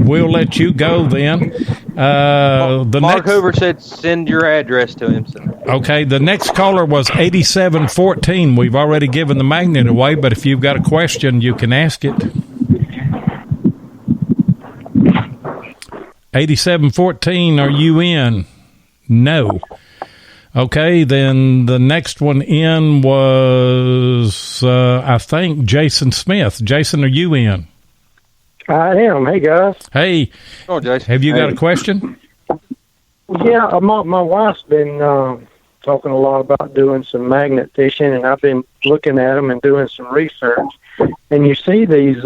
we'll let you go then. Mark Hoover said send your address to him. So. Okay, the next caller was 8714. We've already given the magnet away, but if you've got a question, you can ask it. 8714, are you in? No. Okay, then the next one in was, I think, Jason Smith. Jason, are you in? I am. Hey, guys. Hey. Oh, Jason. Have you got a question? Yeah, my wife's been talking a lot about doing some magnet fishing, and I've been looking at them and doing some research. And you see these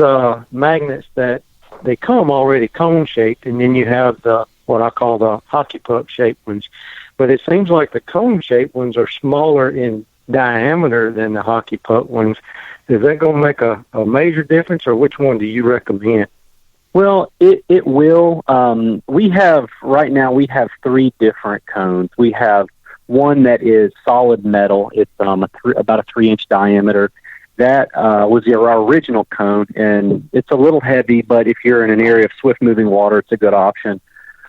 magnets that they come already cone-shaped, and then you have what I call the hockey puck-shaped ones. But it seems like the cone-shaped ones are smaller in diameter than the hockey puck ones. Is that going to make a major difference, or which one do you recommend? Well, it will. Right now we have 3 different cones. We have one that is solid metal. It's about a 3-inch diameter. That was our original cone, and it's a little heavy, but if you're in an area of swift-moving water, it's a good option.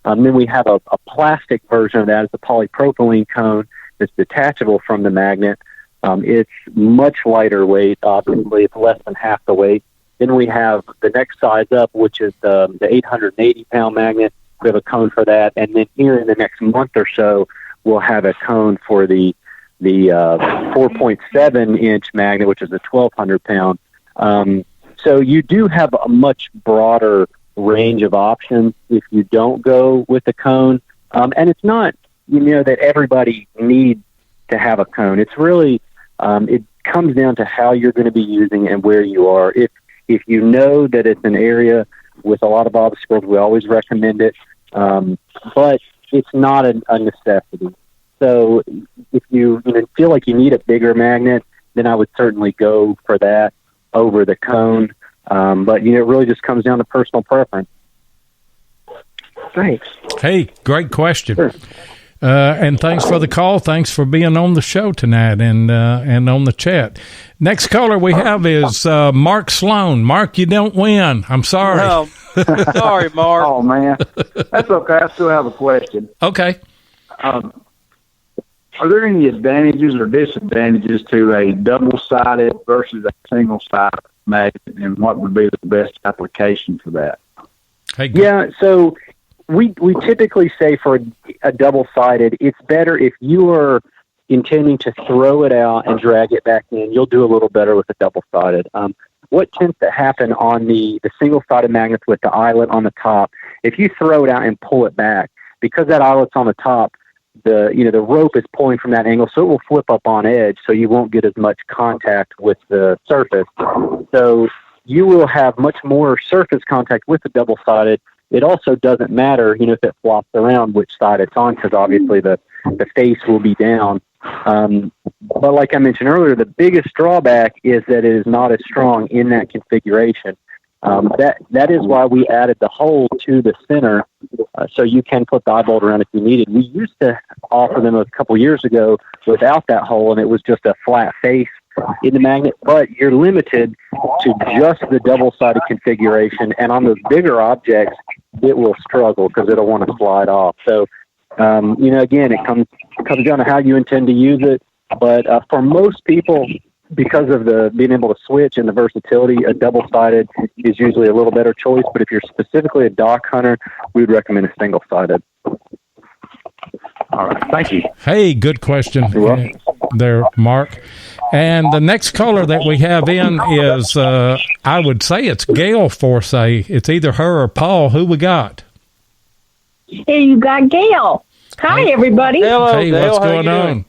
Then we have a plastic version of that. It's a polypropylene cone that's detachable from the magnet. It's much lighter weight. Obviously, it's less than half the weight. Then we have the next size up, which is the 880-pound magnet. We have a cone for that. And then here in the next month or so, we'll have a cone for the 4.7-inch magnet, which is a 1,200-pound. So you do have a much broader range of options if you don't go with the cone. And it's not, that everybody needs to have a cone. It's really, it comes down to how you're going to be using it and where you are. If you know that it's an area with a lot of obstacles, we always recommend it. But it's not a necessity. So if you feel like you need a bigger magnet, then I would certainly go for that over the cone. But, it really just comes down to personal preference. Thanks. Hey, great question. Sure. And thanks for the call. Thanks for being on the show tonight and on the chat. Next caller we have is Mark Sloan. Mark, you don't win. I'm sorry. No. Sorry, Mark. Oh, man. That's okay. I still have a question. Okay. Are there any advantages or disadvantages to a double-sided versus a single-sided magnet, and what would be the best application for that? Hey, go. Yeah, so we typically say for a double-sided, it's better if you are intending to throw it out and drag it back in. You'll do a little better with a double-sided. What tends to happen on the single-sided magnets with the eyelet on the top, if you throw it out and pull it back, because that eyelet's on the top, the rope is pulling from that angle, so it will flip up on edge, so you won't get as much contact with the surface. So you will have much more surface contact with the double-sided. It also doesn't matter, if it flops around which side it's on, because obviously the face will be down. But like I mentioned earlier, the biggest drawback is that it is not as strong in that configuration. That is why we added the hole to the center, so you can put the eye bolt around if you needed. We used to offer them a couple years ago without that hole, and it was just a flat face in the magnet, but you're limited to just the double-sided configuration, and on those bigger objects, it will struggle because it'll want to slide off. So, again, it comes down to how you intend to use it, but for most people, because of the being able to switch and the versatility, a double-sided is usually a little better choice. But if you're specifically a dock hunter, we would recommend a single-sided. All right. Thank you. Hey, good question there, Mark. And the next caller that we have in is, I would say it's Gail Forsay. It's either her or Paul. Who we got? Hey, you got Gail. Hi, everybody. Hello, Hey, Dale. what's How going you on? doing?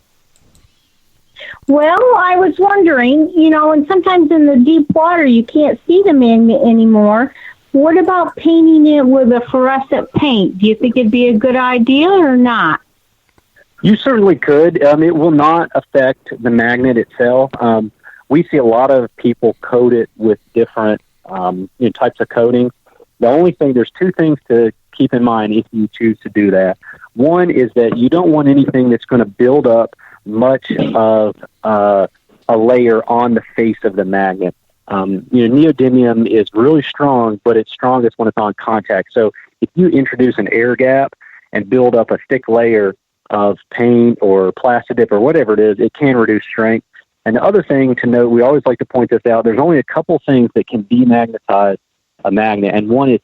Well, I was wondering, and sometimes in the deep water you can't see the magnet anymore. What about painting it with a fluorescent paint? Do you think it'd be a good idea or not? You certainly could. It will not affect the magnet itself. We see a lot of people coat it with different types of coating. The only thing, there's 2 things to keep in mind if you choose to do that. One is that you don't want anything that's going to build up much of a layer on the face of the magnet. Neodymium is really strong, but it's strongest when it's on contact. So if you introduce an air gap and build up a thick layer, of paint or plastic dip or whatever it is, it can reduce strength. And the other thing to note, we always like to point this out, there's only a couple things that can demagnetize a magnet, and one is,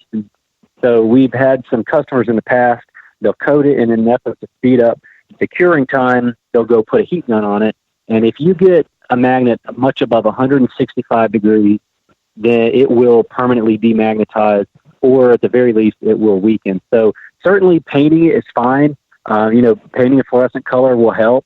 so we've had some customers in the past, they'll coat it in an effort to speed up the curing time, they'll go put a heat gun on it, and if you get a magnet much above 165 degrees, then it will permanently demagnetize, or at the very least, it will weaken. So certainly painting it is fine. Painting a fluorescent color will help.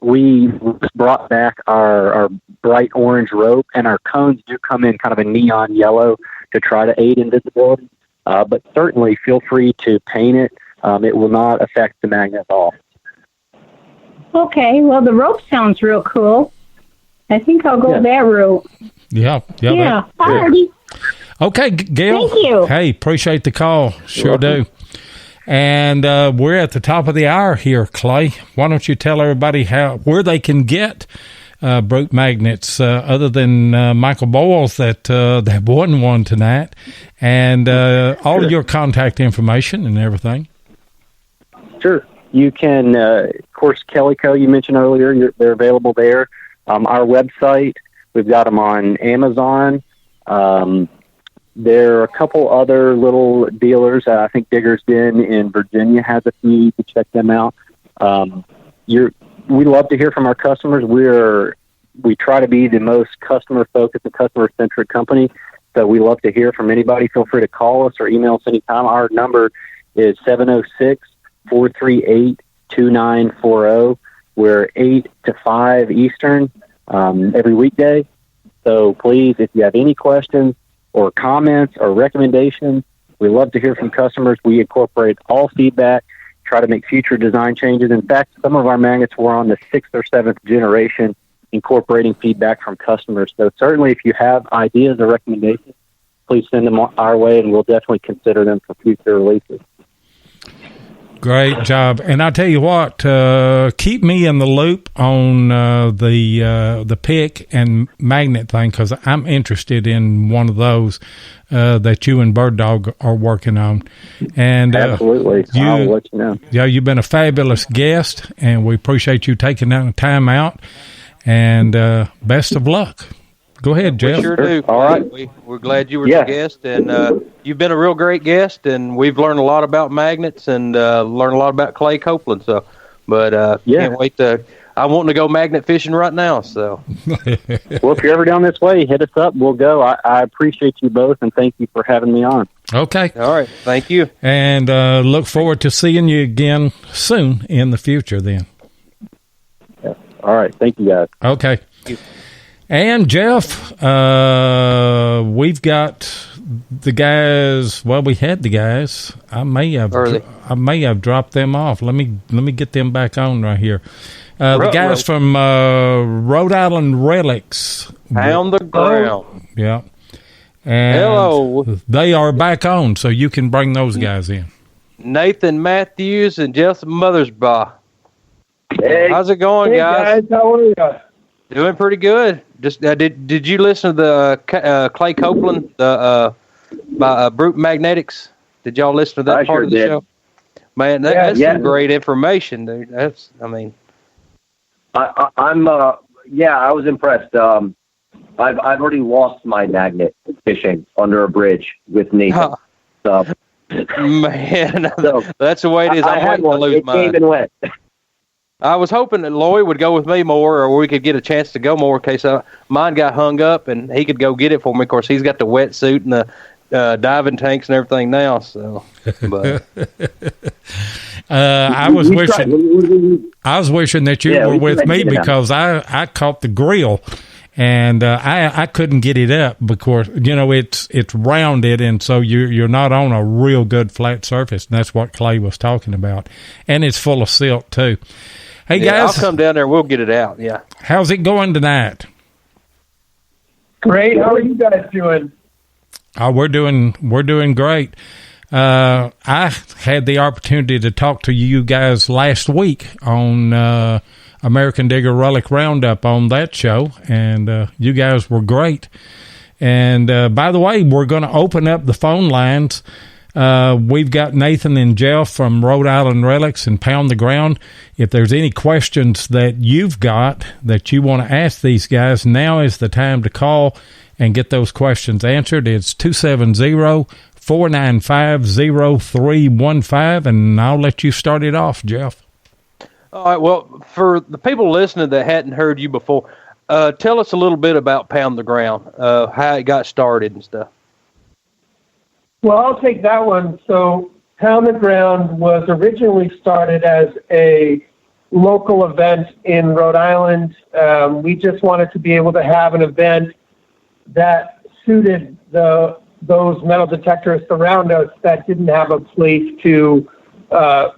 We just brought back our bright orange rope, and our cones do come in kind of a neon yellow to try to aid in visibility. But certainly feel free to paint it. It will not affect the magnet at all. Okay, well, the rope sounds real cool. I think I'll go that route. Yeah. Alrighty. Okay, Gail. Thank you. Hey, appreciate the call. Sure do. And we're at the top of the hour here, Clay. Why don't you tell everybody where they can get brute magnets, other than Michael Boyles that won one tonight, and all of your contact information and everything. Sure. You can, of course, Calico, you mentioned earlier, they're available there. Our website, we've got them on Amazon. There are a couple other little dealers. I think Digger's Den in Virginia has a few. You can check them out. We love to hear from our customers. We try to be the most customer-focused and customer-centric company, so we love to hear from anybody. Feel free to call us or email us anytime. Our number is 706-438-2940. We're 8 to 5 Eastern every weekday. So please, if you have any questions or comments or recommendations, we love to hear from customers. We incorporate all feedback, try to make future design changes. In fact, some of our magnets were on the 6th or 7th generation, incorporating feedback from customers. So certainly if you have ideas or recommendations, please send them our way, and we'll definitely consider them for future releases. Great job. And I tell you what, keep me in the loop on the pick and magnet thing, because I'm interested in one of those that you and Bird Dog are working on. And absolutely. I'll let you know. Yeah, you've been a fabulous guest, and we appreciate you taking that time out. And best of luck. Go ahead, Jeff. We sure do. All right. We're glad you were the guest, and you've been a real great guest, and we've learned a lot about magnets and learned a lot about Clay Copeland. So, can't wait to. I'm wanting to go magnet fishing right now. So, well, if you're ever down this way, hit us up. We'll go. I appreciate you both, and thank you for having me on. Okay. All right. Thank you. And look forward to seeing you again soon in the future. Then. Yeah. All right. Thank you, guys. Okay. Thank you. And Jeff, we've got the guys. Well, we had the guys. I may have dropped them off. Let me get them back on right here. The guys from Rhode Island Relics. Pound the ground. Yeah. And hello. They are back on, so you can bring those guys in. Nathan Matthews and Jeff Muthersbaugh. Hey, how's it going, guys? How are you? Doing pretty good. Just did you listen to the Clay Copeland by Brute Magnetics? Did y'all listen to that part of the show? Man, that's some great information, dude. I was impressed. I've already lost my magnet fishing under a bridge with Nathan. So, man, that's the way it is. I'm waiting to lose mine. It came and went. I was hoping that Lloyd would go with me more, or we could get a chance to go more in case mine got hung up and he could go get it for me. Of course, he's got the wetsuit and the diving tanks and everything now. So, but I was wishing that you were with me because I caught the grill. And I couldn't get it up because it's rounded, and so you're not on a real good flat surface. And that's what Clay was talking about, and it's full of silt too. Hey guys, I'll come down there. We'll get it out. Yeah. How's it going tonight? Great. How are you guys doing? Oh, we're doing great. I had the opportunity to talk to you guys last week on American Digger Relic Roundup on that show, and you guys were great. And by the way, we're going to open up the phone lines We've got Nathan and Jeff from Rhode Island Relics and Pound the Ground. If there's any questions that you've got that you want to ask these guys, now is the time to call and get those questions answered. It's 270-495-0315, and I'll let you start it off, Jeff. All right. Well, for the people listening that hadn't heard you before, tell us a little bit about Pound the Ground, how it got started and stuff. Well, I'll take that one. So Pound the Ground was originally started as a local event in Rhode Island. We just wanted to be able to have an event that suited those metal detectorists around us that didn't have a place to, I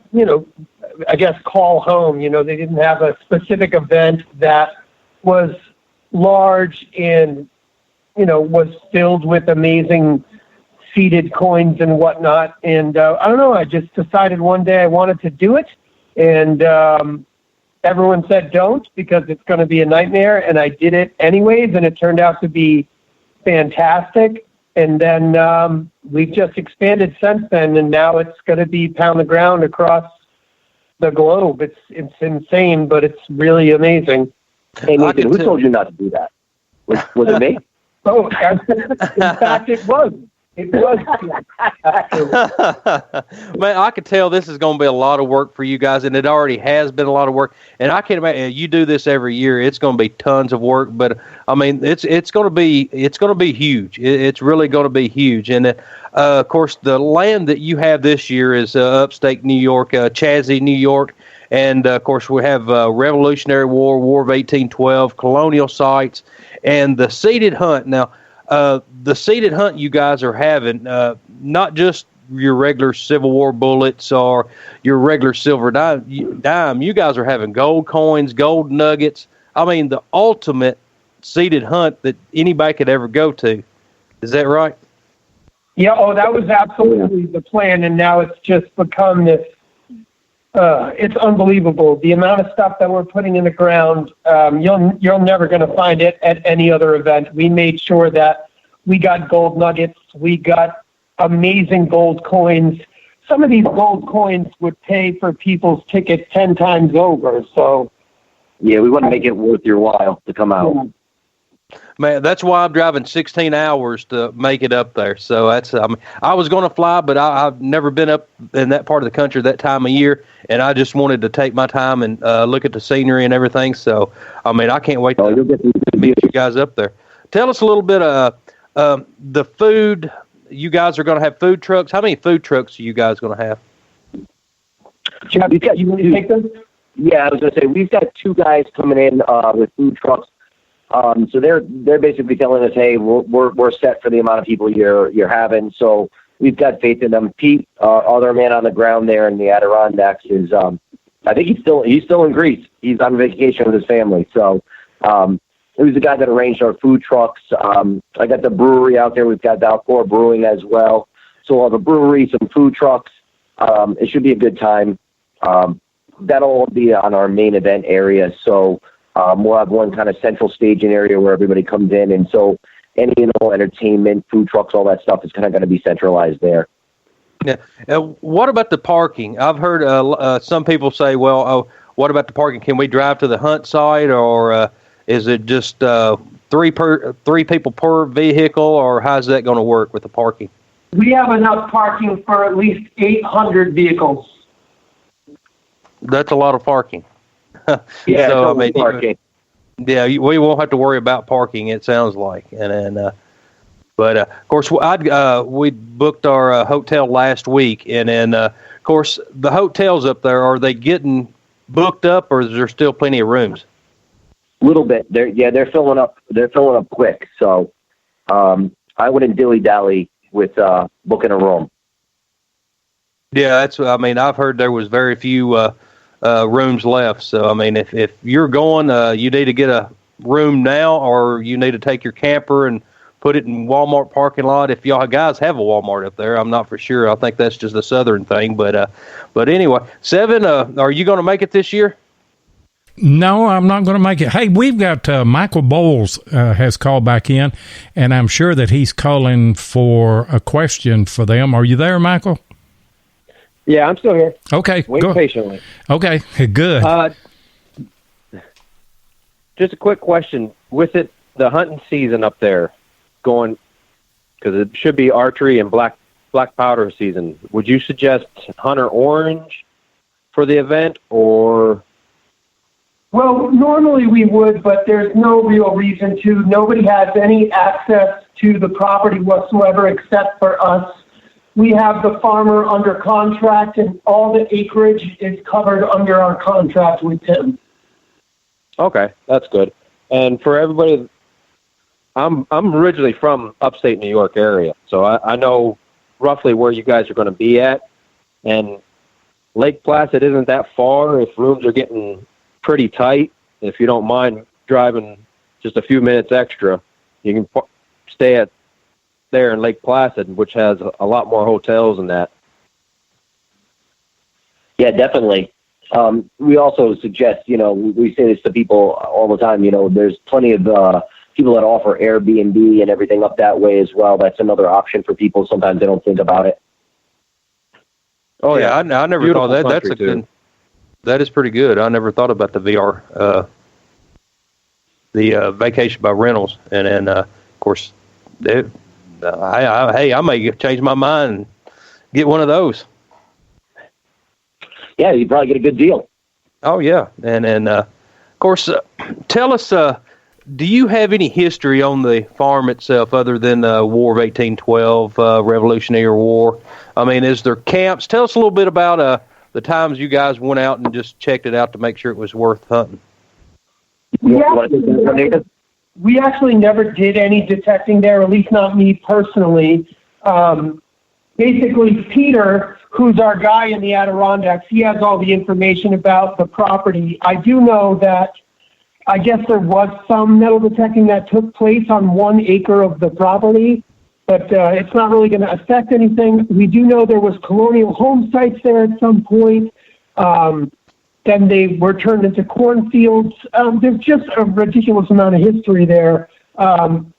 guess, call home. They didn't have a specific event that was large and, was filled with amazing seeded coins and whatnot. And I don't know, I just decided one day I wanted to do it. And everyone said don't, because it's going to be a nightmare. And I did it anyways, and it turned out to be fantastic. And then we've just expanded since then, and now it's going to be Pound the Ground across the globe. It's insane, but it's really amazing. Hey, Nathan, who told you not to do that? Was it me? Oh, in fact, it was. It was. Man, I could tell this is going to be a lot of work for you guys, and it already has been a lot of work. And I can't imagine, you do this every year, it's going to be tons of work. But I mean, it's going to be huge. It's really going to be huge. And of course, the land that you have this year is upstate New York, Chazy, New York. And, of course, we have Revolutionary War, War of 1812, colonial sites, and the seeded hunt. Now, the seeded hunt you guys are having, not just your regular Civil War bullets or your regular silver dime. You guys are having gold coins, gold nuggets. I mean, the ultimate seeded hunt that anybody could ever go to. Is that right? Yeah, that was absolutely the plan, and now it's just become this. It's unbelievable. The amount of stuff that we're putting in the ground, you're never going to find it at any other event. We made sure that we got gold nuggets. We got amazing gold coins. Some of these gold coins would pay for people's tickets 10 times over. So, yeah, we want to make it worth your while to come out. Yeah. Man, that's why I'm driving 16 hours to make it up there. So that's, I was going to fly, but I've never been up in that part of the country that time of year, and I just wanted to take my time and look at the scenery and everything. So, I mean, I can't wait to meet you guys up there. Tell us a little bit of the food. You guys are going to have food trucks. How many food trucks are you guys going to have? Jeff, you want to take them? Yeah, I was going to say, we've got two guys coming in with food trucks. So they're basically telling us, hey, we're set for the amount of people you're having. So we've got faith in them. Pete, other man on the ground there in the Adirondacks, is I think he's still in Greece. He's on vacation with his family. So he was the guy that arranged our food trucks. I got the brewery out there. We've got Valcour Brewing as well. So we'll have a brewery, some food trucks. It should be a good time. That'll all be on our main event area. So we'll have one kind of central staging area where everybody comes in. And so any entertainment, food trucks, all that stuff is kind of going to be centralized there. Yeah. What about the parking? I've heard some people say, well, what about the parking? Can we drive to the hunt site, or is it just three people per vehicle, or how's that going to work with the parking? We have enough parking for at least 800 vehicles. That's a lot of parking. Yeah, so, parking. We won't have to worry about parking, it sounds like. But of course, we booked our hotel last week, and then of course the hotels up there, are they getting booked up, or is there still plenty of rooms? A little bit. They're filling up. They're filling up quick. So I wouldn't dilly dally with booking a room. Yeah, I've heard there was very few rooms left. So, I mean, if you're going, you need to get a room now, or you need to take your camper and put it in Walmart parking lot. If y'all guys have a Walmart up there, I'm not for sure. I think that's just a southern thing. But anyway, Seven, are you going to make it this year? No, I'm not going to make it. Hey, we've got Michael Bowles has called back in, and I'm sure that he's calling for a question for them. Are you there, Michael? Yeah, I'm still here. Okay. Waiting patiently. Okay, good. Just a quick question. With it, the hunting season up there going, because it should be archery and black powder season, would you suggest Hunter Orange for the event, or? Well, normally we would, but there's no real reason to. Nobody has any access to the property whatsoever except for us. We have the farmer under contract, and all the acreage is covered under our contract with him. Okay, that's good. And for everybody, I'm originally from upstate New York area, so I know roughly where you guys are going to be at. And Lake Placid isn't that far if rooms are getting pretty tight. If you don't mind driving just a few minutes extra, you can stay there in Lake Placid, which has a lot more hotels than that. Yeah, definitely. We also suggest, we say this to people all the time, there's plenty of people that offer Airbnb and everything up that way as well. That's another option for people. Sometimes they don't think about it. Oh, yeah, I never Beautiful thought that. That's that is pretty good. I never thought about the VR, the vacation by rentals. And then, of course, I may change my mind and get one of those. Yeah, you'd probably get a good deal. Oh, yeah. And of course, tell us, do you have any history on the farm itself other than the War of 1812, Revolutionary War? I mean, is there camps? Tell us a little bit about the times you guys went out and just checked it out to make sure it was worth hunting. We actually never did any detecting there, at least not me personally. Basically, Peter, who's our guy in the Adirondacks, he has all the information about the property. I do know that I guess there was some metal detecting that took place on 1 acre of the property, but it's not really going to affect anything. We do know there was colonial home sites there at some point. Then they were turned into cornfields. There's just a ridiculous amount of history there.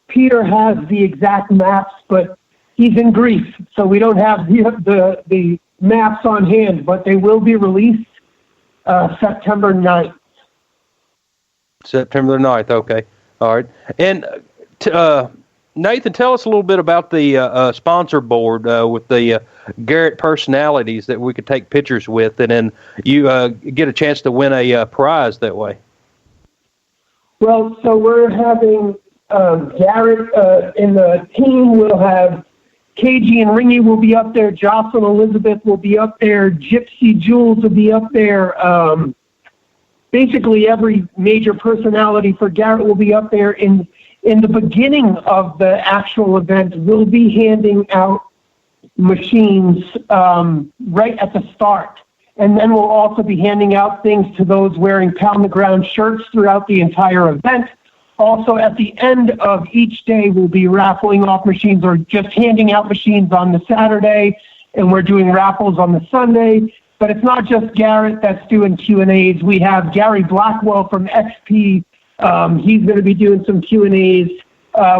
Peter has the exact maps, but he's in Greece, so we don't have the maps on hand, but they will be released September 9th. September the 9th, okay. All right. And Nathan, tell us a little bit about the sponsor board with the Garrett personalities that we could take pictures with, and then you get a chance to win a prize that way. Well, so we're having Garrett in the team. We'll have KG and Ringy will be up there. Jocelyn Elizabeth will be up there. Gypsy Jules will be up there. Basically, every major personality for Garrett will be up there. In the beginning of the actual event, we'll be handing out machines right at the start. And then we'll also be handing out things to those wearing Pound the Ground shirts throughout the entire event. Also, at the end of each day, we'll be raffling off machines or just handing out machines on the Saturday, and we're doing raffles on the Sunday. But it's not just Garrett that's doing Q&As. We have Gary Blackwell from XP. He's going to be doing some Q&As.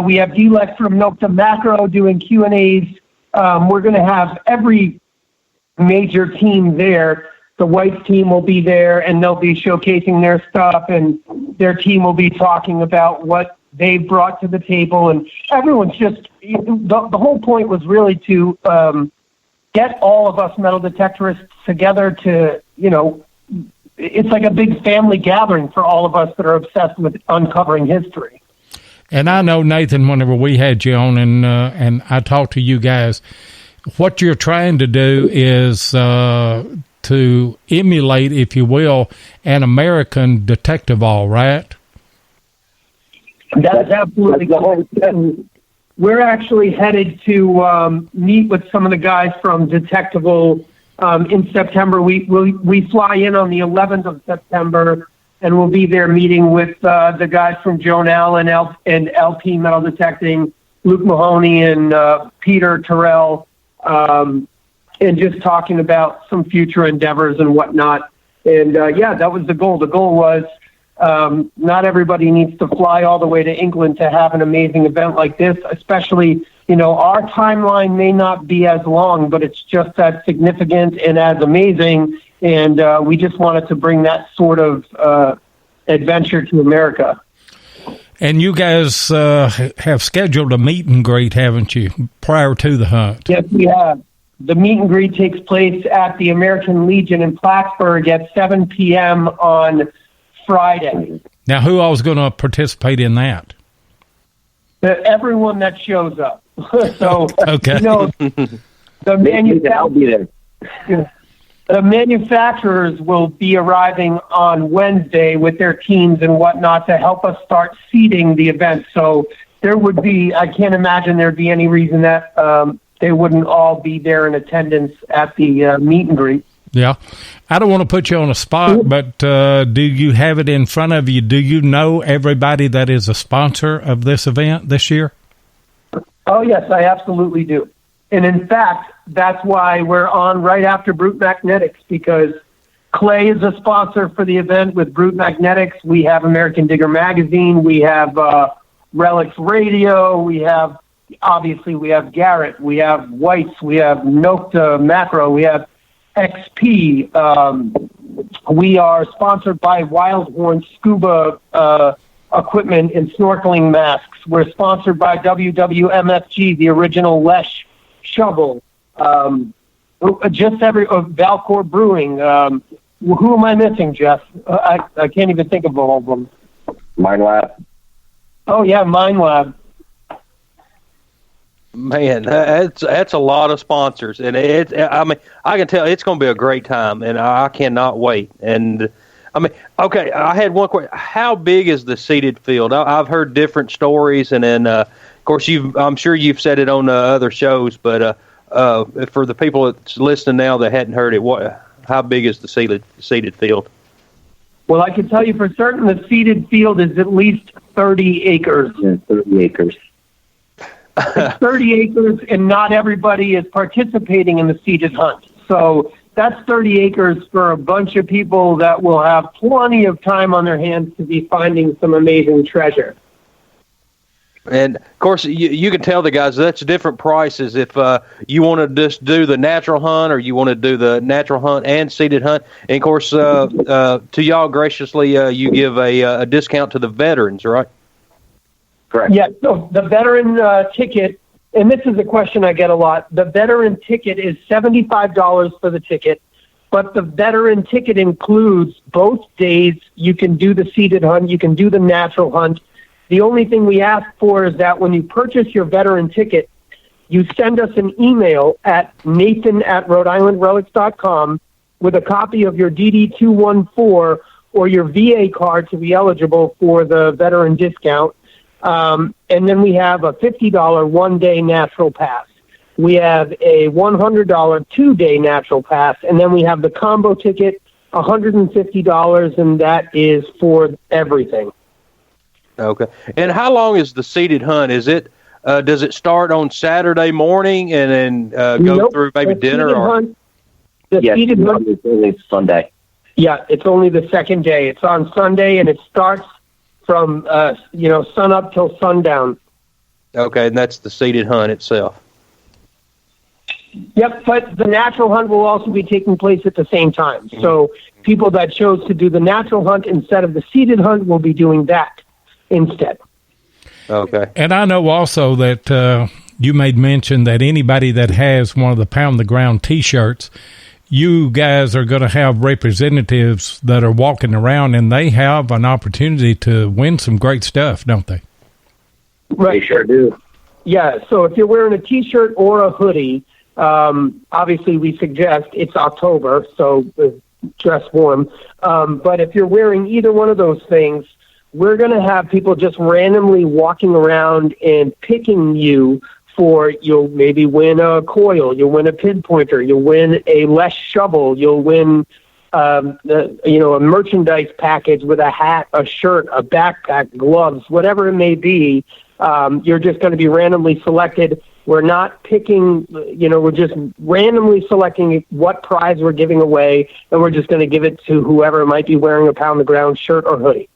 We have D-Lex from Milk to Macro doing Q&As. We're going to have every major team there. The Whites team will be there, and they'll be showcasing their stuff, and their team will be talking about what they brought to the table. And everyone's just, the whole point was really to get all of us metal detectorists together to, it's like a big family gathering for all of us that are obsessed with uncovering history. And I know, Nathan, whenever we had you on and I talked to you guys, what you're trying to do is to emulate, if you will, an American detective all, right? That's absolutely correct. We're actually headed to meet with some of the guys from Detectival in September. We fly in on the 11th of September, and we'll be there meeting with the guys from Joan Allen and LP Metal Detecting, Luke Mahoney and Peter Terrell, and just talking about some future endeavors and whatnot. And, that was the goal. The goal was Not everybody needs to fly all the way to England to have an amazing event like this, especially, our timeline may not be as long, but it's just as significant and as amazing. And we just wanted to bring that sort of adventure to America. And you guys have scheduled a meet and greet, haven't you, prior to the hunt? Yes, we have. The meet and greet takes place at the American Legion in Plattsburgh at 7 p.m. on Friday. Now, who all's going to participate in that? Everyone that shows up. So, okay. The manufacturers will be arriving on Wednesday with their teams and whatnot to help us start seeding the event. So I can't imagine there'd be any reason that they wouldn't all be there in attendance at the meet and greet. Yeah. I don't want to put you on a spot, but do you have it in front of you? Do you know everybody that is a sponsor of this event this year? Oh, yes, I absolutely do. And in fact, that's why we're on right after Brute Magnetics, because Clay is a sponsor for the event with Brute Magnetics. We have American Digger Magazine. We have Relics Radio. We have Garrett. We have White's. We have Nocta Macro. We have XP. We are sponsored by Wildhorn Scuba equipment and snorkeling masks. We're sponsored by WWMFG, the original Lesh shovel. Valcor Brewing. Who am I missing, Jeff? I can't even think of all of them. Mine Lab. Oh yeah, Mine Lab. Man, that's a lot of sponsors, and I can tell it's going to be a great time, and I cannot wait. And okay, I had one question: how big is the seeded field? I've heard different stories, and then of course I'm sure you've said it on other shows, but for the people that's listening now that hadn't heard it, how big is the seeded field? Well, I can tell you for certain the seeded field is at least 30 acres. Yeah, 30 acres. It's 30 acres, and not everybody is participating in the seeded hunt. So that's 30 acres for a bunch of people that will have plenty of time on their hands to be finding some amazing treasure. And, of course, you can tell the guys that's different prices if you want to just do the natural hunt or you want to do the natural hunt and seeded hunt. And, of course, to y'all graciously, you give a discount to the veterans, right? Correct. Yeah, so the veteran ticket, and this is a question I get a lot, the veteran ticket is $75 for the ticket, but the veteran ticket includes both days. You can do the seeded hunt, you can do the natural hunt. The only thing we ask for is that when you purchase your veteran ticket, you send us an email at nathan@RhodeIslandRelics.com with a copy of your DD-214 or your VA card to be eligible for the veteran discount. And then we have a $50 one-day natural pass. We have a $100 two-day natural pass, and then we have the combo ticket, $150, and that is for everything. Okay. And how long is the seeded hunt? Is it does it start on Saturday morning and then go through maybe dinner? Seeded hunt is only Sunday. Yeah, it's only the second day. It's on Sunday, and it starts from sun up till sundown. Okay, and that's the seeded hunt itself. Yep, but the natural hunt will also be taking place at the same time. Mm-hmm. So people that chose to do the natural hunt instead of the seeded hunt will be doing that instead. Okay. And I know also that you made mention that anybody that has one of the Pound the Ground T-shirts, you guys are going to have representatives that are walking around, and they have an opportunity to win some great stuff, don't they? Right. They sure do. Yeah, so if you're wearing a T-shirt or a hoodie, obviously we suggest it's October, so dress warm. But if you're wearing either one of those things, we're going to have people just randomly walking around and picking you for, you'll maybe win a coil, you'll win a pinpointer, you'll win a Lesh shovel, you'll win a merchandise package with a hat, a shirt, a backpack, gloves, whatever it may be. You're just going to be randomly selected. We're not picking, we're just randomly selecting what prize we're giving away, and we're just going to give it to whoever might be wearing a Pound the Ground shirt or hoodie.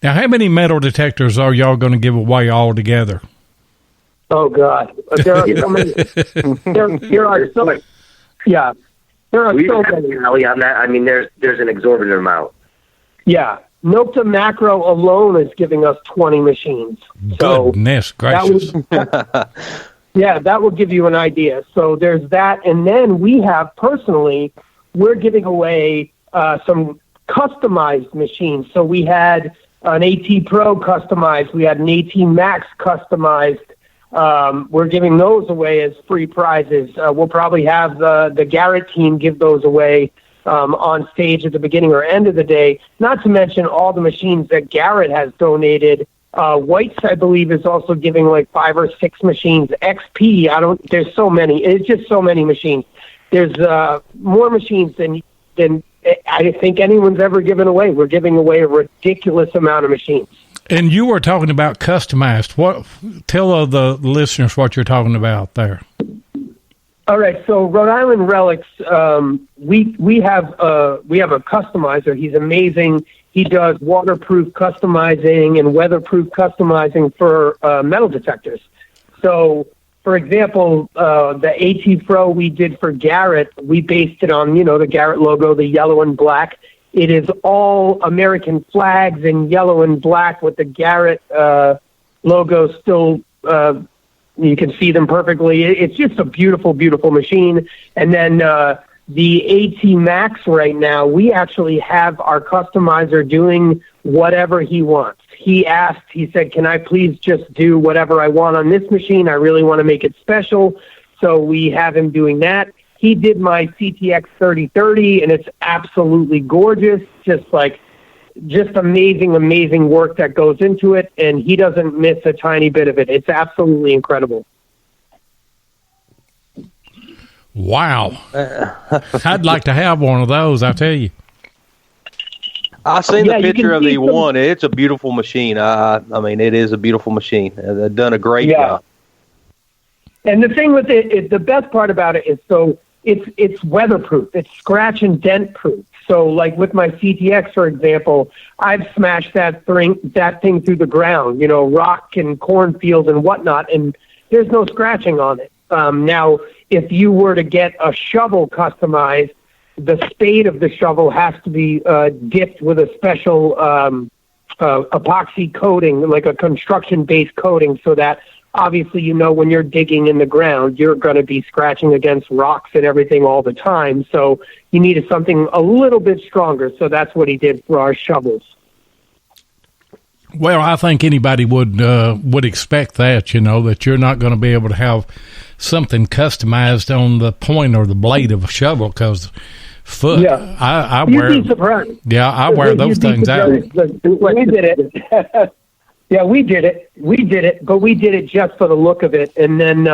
Now, how many metal detectors are y'all going to give away altogether? Oh God, there are so many. There are so many. Yeah, there are so many. On that, I mean, there's an exorbitant amount. Yeah, Nocta Macro alone is giving us 20 machines. Goodness gracious! That will give you an idea. So there's that, and then we have we're giving away some customized machines. So we had an AT Pro customized, we had an AT Max customized. We're giving those away as free prizes. We'll probably have the Garrett team give those away on stage at the beginning or end of the day, not to mention all the machines that Garrett has donated. White's, I believe, is also giving like 5 or 6 machines. XP, there's so many. It's just so many machines. There's more machines than I think anyone's ever given away. We're giving away a ridiculous amount of machines. And you were talking about customized. Tell the listeners what you're talking about there. All right, so Rhode Island Relics, we have a customizer. He's amazing. He does waterproof customizing and weatherproof customizing for metal detectors. So, for example, the AT Pro we did for Garrett, we based it on, the Garrett logo, the yellow and black. It is all American flags in yellow and black with the Garrett logo still. You can see them perfectly. It's just a beautiful, beautiful machine. And then the AT Max right now, we actually have our customizer doing whatever he wants. He said, can I please just do whatever I want on this machine? I really want to make it special. So we have him doing that. He did my CTX 3030, and it's absolutely gorgeous. Just amazing, amazing work that goes into it, and he doesn't miss a tiny bit of it. It's absolutely incredible. Wow. I'd like to have one of those, I tell you. I seen the picture of the one. It's a beautiful machine. I mean, it is a beautiful machine. They've done a great job. And the thing with it, the best part about it is it's weatherproof. It's scratch and dent proof. So, like with my CTX, for example, I've smashed that thing through the ground, rock and cornfield and whatnot, and there's no scratching on it. Now, if you were to get a shovel customized, the spade of the shovel has to be dipped with a special epoxy coating, like a construction-based coating, so that obviously, when you're digging in the ground, you're going to be scratching against rocks and everything all the time. So you needed something a little bit stronger. So that's what he did for our shovels. Well, I think anybody would expect that, that you're not going to be able to have something customized on the point or the blade of a shovel because foot. Yeah. I You'd wear. Be surprised. Yeah, I wear those things out. We did it. Yeah, we did it, but we did it just for the look of it. And then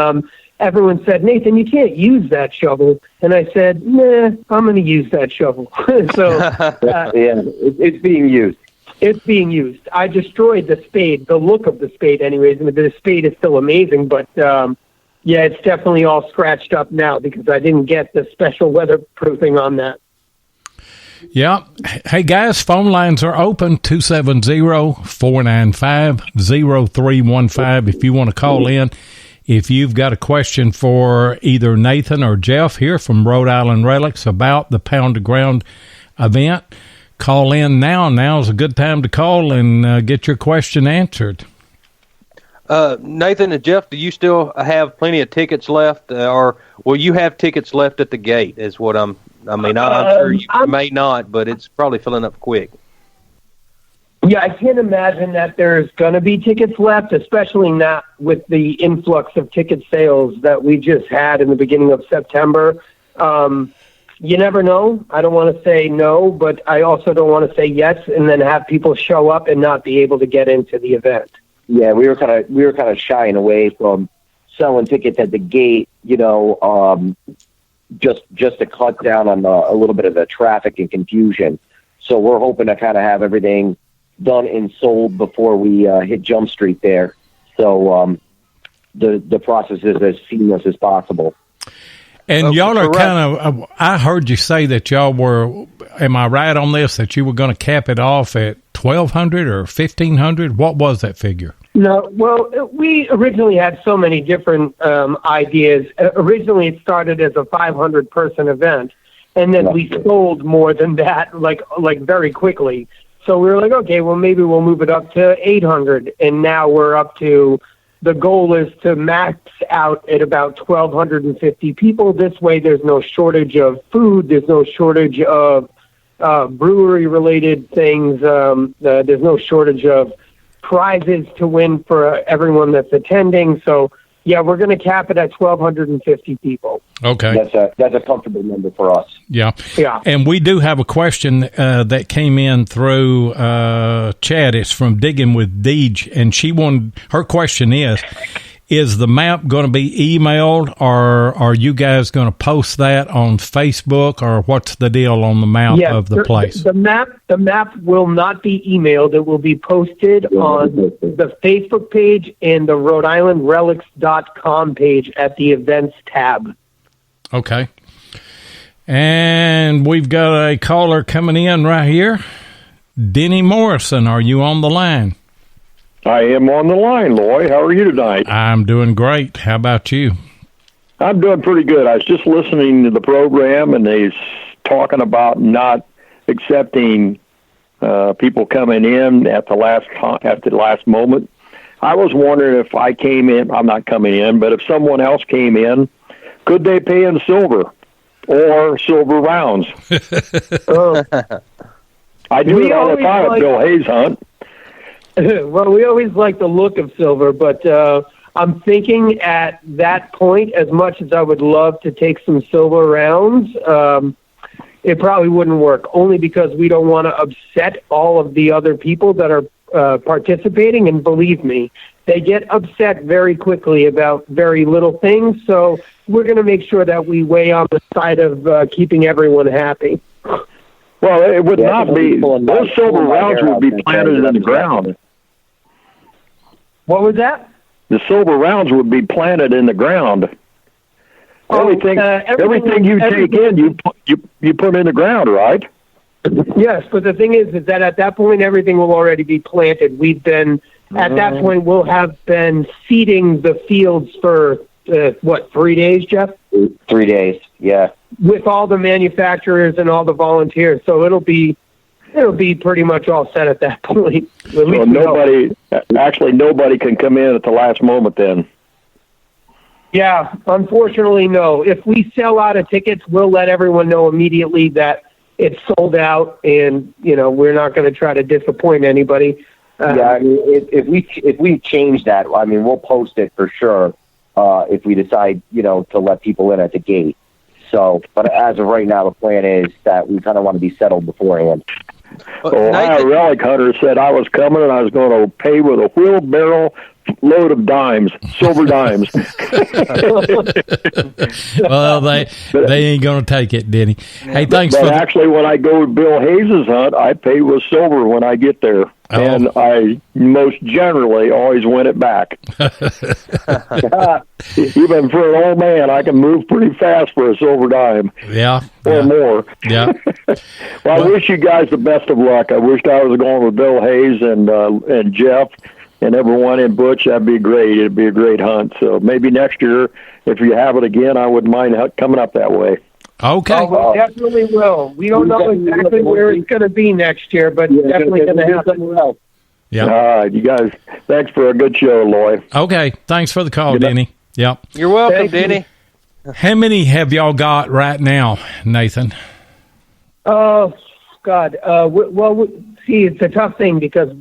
everyone said, Nathan, you can't use that shovel. And I said, nah, I'm going to use that shovel. So it's being used. It's being used. I destroyed the spade, the look of the spade anyways, and the spade is still amazing, but it's definitely all scratched up now because I didn't get the special weatherproofing on that. Yeah. Hey, guys, phone lines are open, 270-495-0315 if you want to call in. If you've got a question for either Nathan or Jeff here from Rhode Island Relics about the Pound of Ground event, call in now. Now's a good time to call and get your question answered. Nathan and Jeff, do you still have plenty of tickets left, or will you have tickets left at the gate is what I'm sure you may not, but it's probably filling up quick. Yeah, I can't imagine that there's going to be tickets left, especially not with the influx of ticket sales that we just had in the beginning of September. You never know. I don't want to say no, but I also don't want to say yes and then have people show up and not be able to get into the event. Yeah, we were kind of shying away from selling tickets at the gate, just to cut down on a little bit of the traffic and confusion. So we're hoping to kind of have everything done and sold before we hit Jump Street there. So the process is as seamless as possible. And y'all are kind of, I heard you say that y'all were, am I right on this, that you were going to cap it off at 1,200 or 1,500? What was that figure? No, well, we originally had so many different ideas. Originally, it started as a 500-person event, and then we sold more than that, like very quickly. So we were like, okay, well, maybe we'll move it up to 800, and now we're up to. The goal is to max out at about 1,250 people. This way, there's no shortage of food. There's no shortage of brewery-related things. There's no shortage of prizes to win for everyone that's attending. So, yeah, we're going to cap it at 1,250 people. Okay. That's a comfortable number for us. Yeah. Yeah. And we do have a question that came in through chat. It's from Digging with Deej, and her question is the map going to be emailed, or are you guys going to post that on Facebook, or what's the deal on the map of the place? The map will not be emailed. It will be posted on the Facebook page and the Rhode Island Relics.com page at the events tab. Okay. And we've got a caller coming in right here. Denny Morrison, are you on the line? I am on the line, Loy. How are you tonight? I'm doing great. How about you? I'm doing pretty good. I was just listening to the program, and they're talking about not accepting people coming in at the last moment. I was wondering if I came in. I'm not coming in, but if someone else came in, could they pay in silver or silver rounds? I do it all the time at Bill Hayes Hunt. Well, we always like the look of silver, but I'm thinking at that point, as much as I would love to take some silver rounds, it probably wouldn't work, only because we don't want to upset all of the other people that are participating. And believe me, they get upset very quickly about very little things. So we're going to make sure that we weigh on the side of keeping everyone happy. Well, it would not be. Those silver rounds would be planted in the ground. What was that? The silver rounds would be planted in the ground. Everything you take in, you put in the ground, right? Yes, but the thing is that at that point, everything will already be planted. At that point, we'll have been seeding the fields for, 3 days, Jeff? 3 days, yeah. With all the manufacturers and all the volunteers, so it'll be pretty much all set at that point. So nobody can come in at the last moment then. Yeah, unfortunately, no. If we sell out of tickets, we'll let everyone know immediately that it's sold out, and we're not going to try to disappoint anybody. Yeah, I mean, if we change that, I mean, we'll post it for sure. If we decide, to let people in at the gate. So, but as of right now, the plan is that we kind of want to be settled beforehand. Ohio Relic Hunter said I was coming and I was going to pay with a wheelbarrow load of dimes, silver dimes. Well, they ain't going to take it, Denny. Hey, thanks. But actually, when I go to Bill Hayes' hunt, I pay with silver when I get there. Oh. And I most generally always win it back. Even for an old man, I can move pretty fast for a silver dime. Yeah. Or more. Yeah. Well, I wish you guys the best of luck. I wished I was going with Bill Hayes and Jeff and everyone in Butch. That'd be great. It'd be a great hunt. So maybe next year, if you have it again, I wouldn't mind coming up that way. Okay. Oh, we definitely will. We don't know exactly where it's going to be next year, but definitely going to happen. Yeah. All right, you guys. Thanks for a good show, Loy. Okay. Thanks for the call, Denny. Yep. You're welcome, Denny. How many have y'all got right now, Nathan? Oh, God. See, it's a tough thing because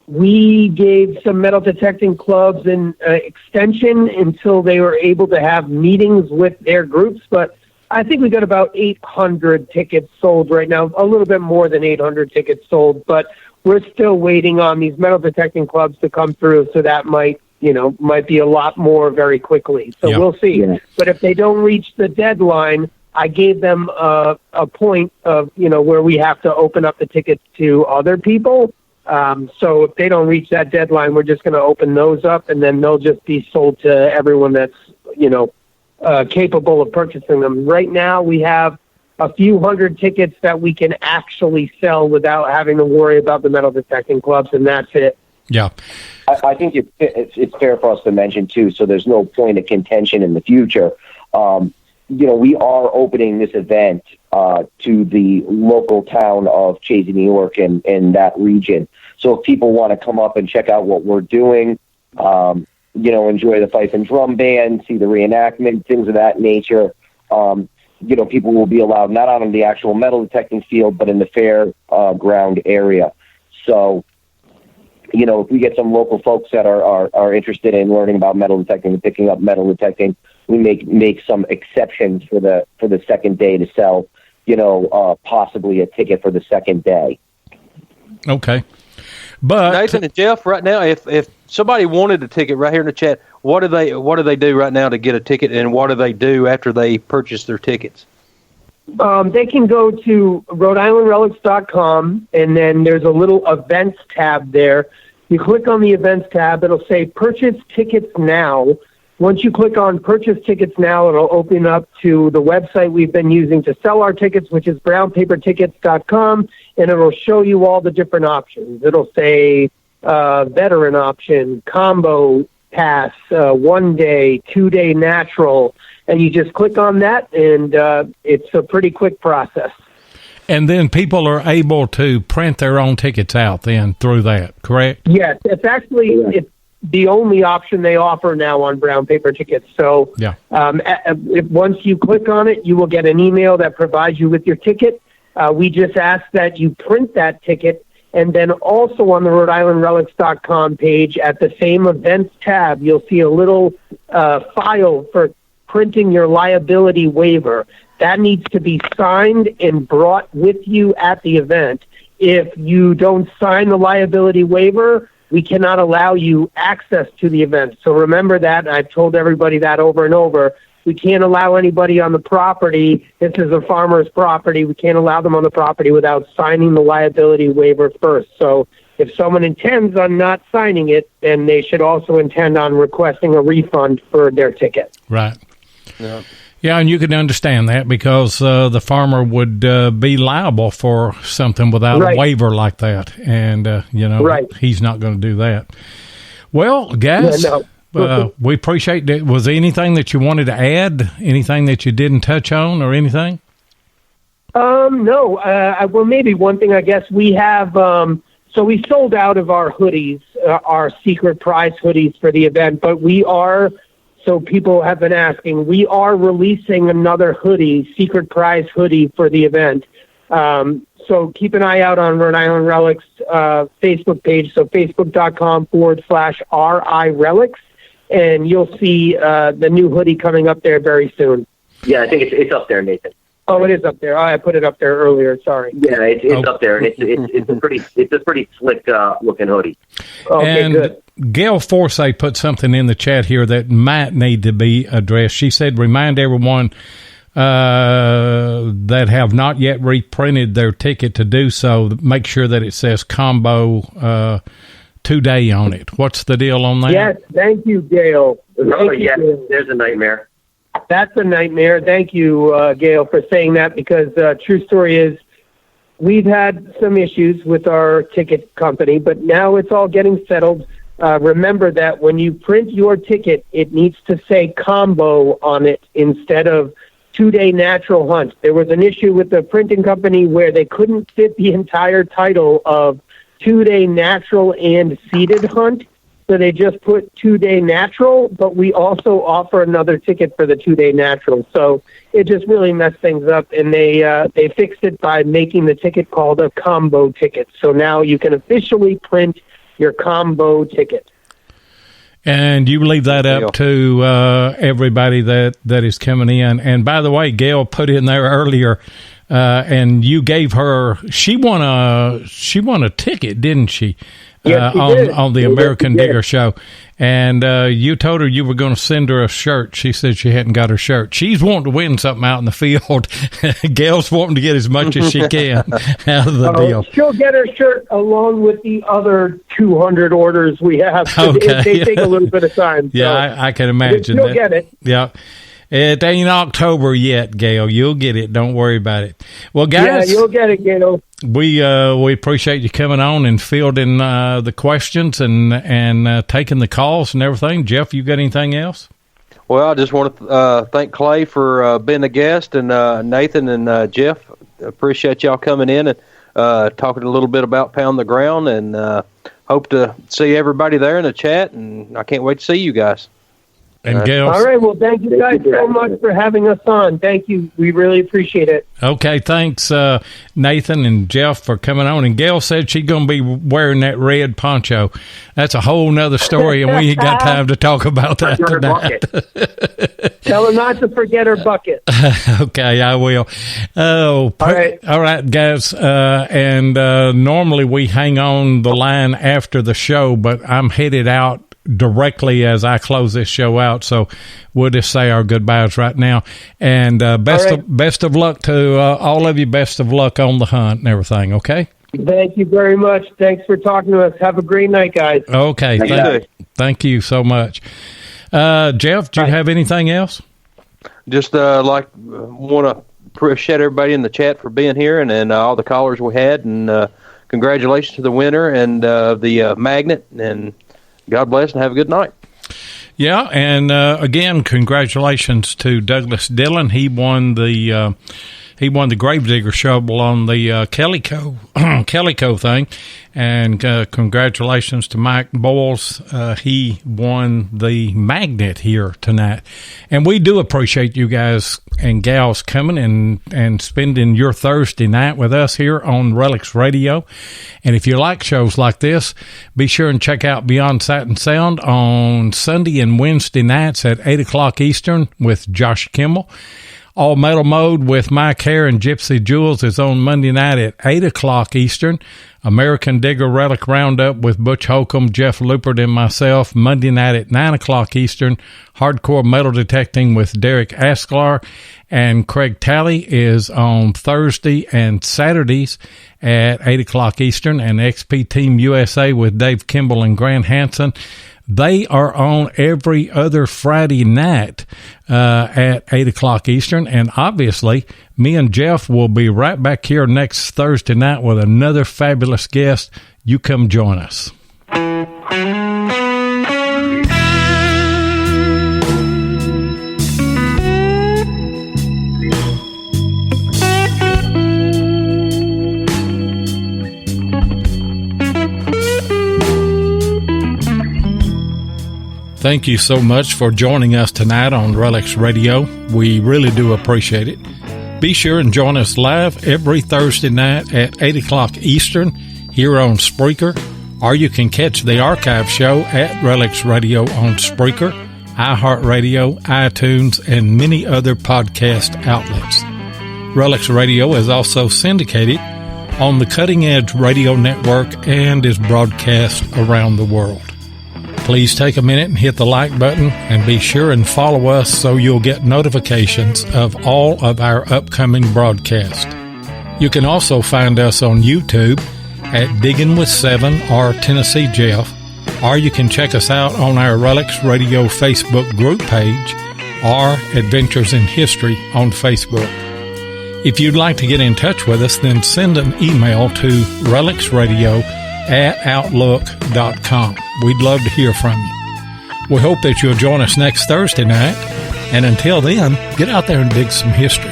we gave some metal detecting clubs an extension until they were able to have meetings with their groups, but I think we got about 800 tickets sold right now, a little bit more than 800 tickets sold, but we're still waiting on these metal detecting clubs to come through, so that might be a lot more very quickly. So we'll see. Yeah. But if they don't reach the deadline, I gave them a point of, where we have to open up the tickets to other people. So if they don't reach that deadline, we're just going to open those up, and then they'll just be sold to everyone that's, capable of purchasing them. Right now we have a few hundred tickets that we can actually sell without having to worry about the metal detecting clubs, and that's it. Yeah. I think it's fair for us to mention, too, so there's no point of contention in the future. We are opening this event to the local town of Chazy, New York, and that region. So if people want to come up and check out what we're doing, enjoy the fife and drum band, see the reenactment, things of that nature, people will be allowed not on the actual metal detecting field, but in the fair ground area. So, if we get some local folks that are interested in learning about metal detecting and picking up metal detecting, we make some exceptions for the second day to sell, possibly a ticket for the second day. Okay. But Nathan and Jeff, right now, if somebody wanted a ticket right here in the chat, what do they do right now to get a ticket, and what do they do after they purchase their tickets? They can go to Rhode and then there's a little events tab there. You click on the events tab, it'll say purchase tickets now. Once you click on purchase tickets now, it'll open up to the website we've been using to sell our tickets, which is brownpapertickets.com, and it'll show you all the different options. It'll say veteran option, combo pass, 1 day, 2 day natural, and you just click on that, and it's a pretty quick process. And then people are able to print their own tickets out then through that, correct? Yes, it's actually the only option they offer now on brown paper tickets. So once you click on it, you will get an email that provides you with your ticket. We just ask that you print that ticket, and then also on the Rhode page at the same events tab, you'll see a little file for printing your liability waiver. That needs to be signed and brought with you at the event. If you don't sign the liability waiver, we cannot allow you access to the event. So remember that. I've told everybody that over and over. We can't allow anybody on the property. This is a farmer's property. We can't allow them on the property without signing the liability waiver first. So if someone intends on not signing it, then they should also intend on requesting a refund for their ticket. Right. Yeah, and you can understand that because the farmer would be liable for something without a waiver like that. And, he's not going to do that. Well, guys, we appreciate that. Was there anything that you wanted to add? Anything that you didn't touch on or anything? No. Well, maybe one thing, I guess we have, so we sold out of our hoodies, our secret prize hoodies for the event, but we are, so people have been asking, we are releasing another hoodie, secret prize hoodie for the event. So keep an eye out on Rhode Island Relics Facebook page, so facebook.com/RIRelics, and you'll see the new hoodie coming up there very soon. Yeah, I think it's up there, Nathan. Oh, it is up there. I put it up there earlier. Sorry. Yeah, it's up there, and it's a pretty slick looking hoodie. Okay, and good. Gail Forsyth put something in the chat here that might need to be addressed. She said, remind everyone that have not yet reprinted their ticket to do so, make sure that it says combo 2 day on it. What's the deal on that? Yes, thank you, Gail. There's a nightmare. That's a nightmare. Thank you, Gail, for saying that, because true story is we've had some issues with our ticket company, but now it's all getting settled. Remember that when you print your ticket, it needs to say combo on it instead of 2 day natural hunt. There was an issue with the printing company where they couldn't fit the entire title of 2 day natural and seated hunt. So they just put 2 day natural, but we also offer another ticket for the 2 day natural. So it just really messed things up, and they fixed it by making the ticket called a combo ticket. So now you can officially print your combo ticket. And you leave that up to everybody that is coming in. And by the way, Gail put in there earlier, and you gave her. She won a ticket, didn't she? Yes, on the American Digger show. And you told her you were going to send her a shirt. She said she hadn't got her shirt. She's wanting to win something out in the field. Gail's wanting to get as much as she can out of the deal. She'll get her shirt along with the other 200 orders we have. Okay. They take a little bit of time. Yeah, so I can imagine she'll that. Get it. Yeah. It ain't October yet, Gail. You'll get it. Don't worry about it. Well, guys. Yeah, you'll get it, Gail. We appreciate you coming on and fielding the questions and taking the calls and everything. Jeff, you got anything else? Well, I just want to thank Clay for being a guest, and Nathan and Jeff. Appreciate y'all coming in and talking a little bit about Pound the Ground, and hope to see everybody there in the chat, and I can't wait to see you guys. And Gail. All right. Well, thank you guys so much for having us on. Thank you. We really appreciate it. Okay. Thanks, Nathan and Jeff, for coming on. And Gail said she's going to be wearing that red poncho. That's a whole nother story, and we ain't got time to talk about that tonight. Tell her not to forget her bucket. Okay, I will. Oh, all right, guys. And normally we hang on the line after the show, but I'm headed out directly as I close this show out, so we'll just say our goodbyes right now. And best of luck to all of you. Best of luck on the hunt and everything. Okay. Thank you very much. Thanks for talking to us. Have a great night, guys. Okay. Thank you so much. Jeff, do you have anything else? Just want to appreciate everybody in the chat for being here, and all the callers we had, and congratulations to the winner and the magnet, and God bless and have a good night. Yeah, and again, congratulations to Douglas Dillon. He won the Gravedigger shovel on the Kellyco thing, and congratulations to Mike Boyles. He won the magnet here tonight, and we do appreciate you guys and gals coming and spending your Thursday night with us here on Relics Radio. And if you like shows like this, be sure and check out Beyond Sight and Sound on Sunday and Wednesday nights at 8 o'clock Eastern with Josh Kimmel. All Metal Mode with Mike Hare and Gypsy Jules is on Monday night at 8 o'clock Eastern. American Digger Relic Roundup with Butch Holcomb, Jeff Lupert, and myself, Monday night at 9 o'clock Eastern. Hardcore Metal Detecting with Derek Asklar and Craig Talley is on Thursday and Saturdays at 8 o'clock Eastern. And XP Team USA with Dave Kimball and Grant Hansen, they are on every other Friday night at 8 o'clock Eastern. And obviously, me and Jeff will be right back here next Thursday night with another fabulous guest. You come join us. Thank you so much for joining us tonight on Relics Radio. We really do appreciate it. Be sure and join us live every Thursday night at 8 o'clock Eastern here on Spreaker, or you can catch the archive show at Relics Radio on Spreaker, iHeartRadio, iTunes, and many other podcast outlets. Relics Radio is also syndicated on the Cutting Edge Radio Network and is broadcast around the world. Please take a minute and hit the like button, and be sure and follow us so you'll get notifications of all of our upcoming broadcasts. You can also find us on YouTube at Diggin' with 7 or Tennessee Jeff, or you can check us out on our Relics Radio Facebook group page or Adventures in History on Facebook. If you'd like to get in touch with us, then send an email to relicsradio@outlook.com. We'd love to hear from you. We hope that you'll join us next Thursday night, and until then, get out there and dig some history.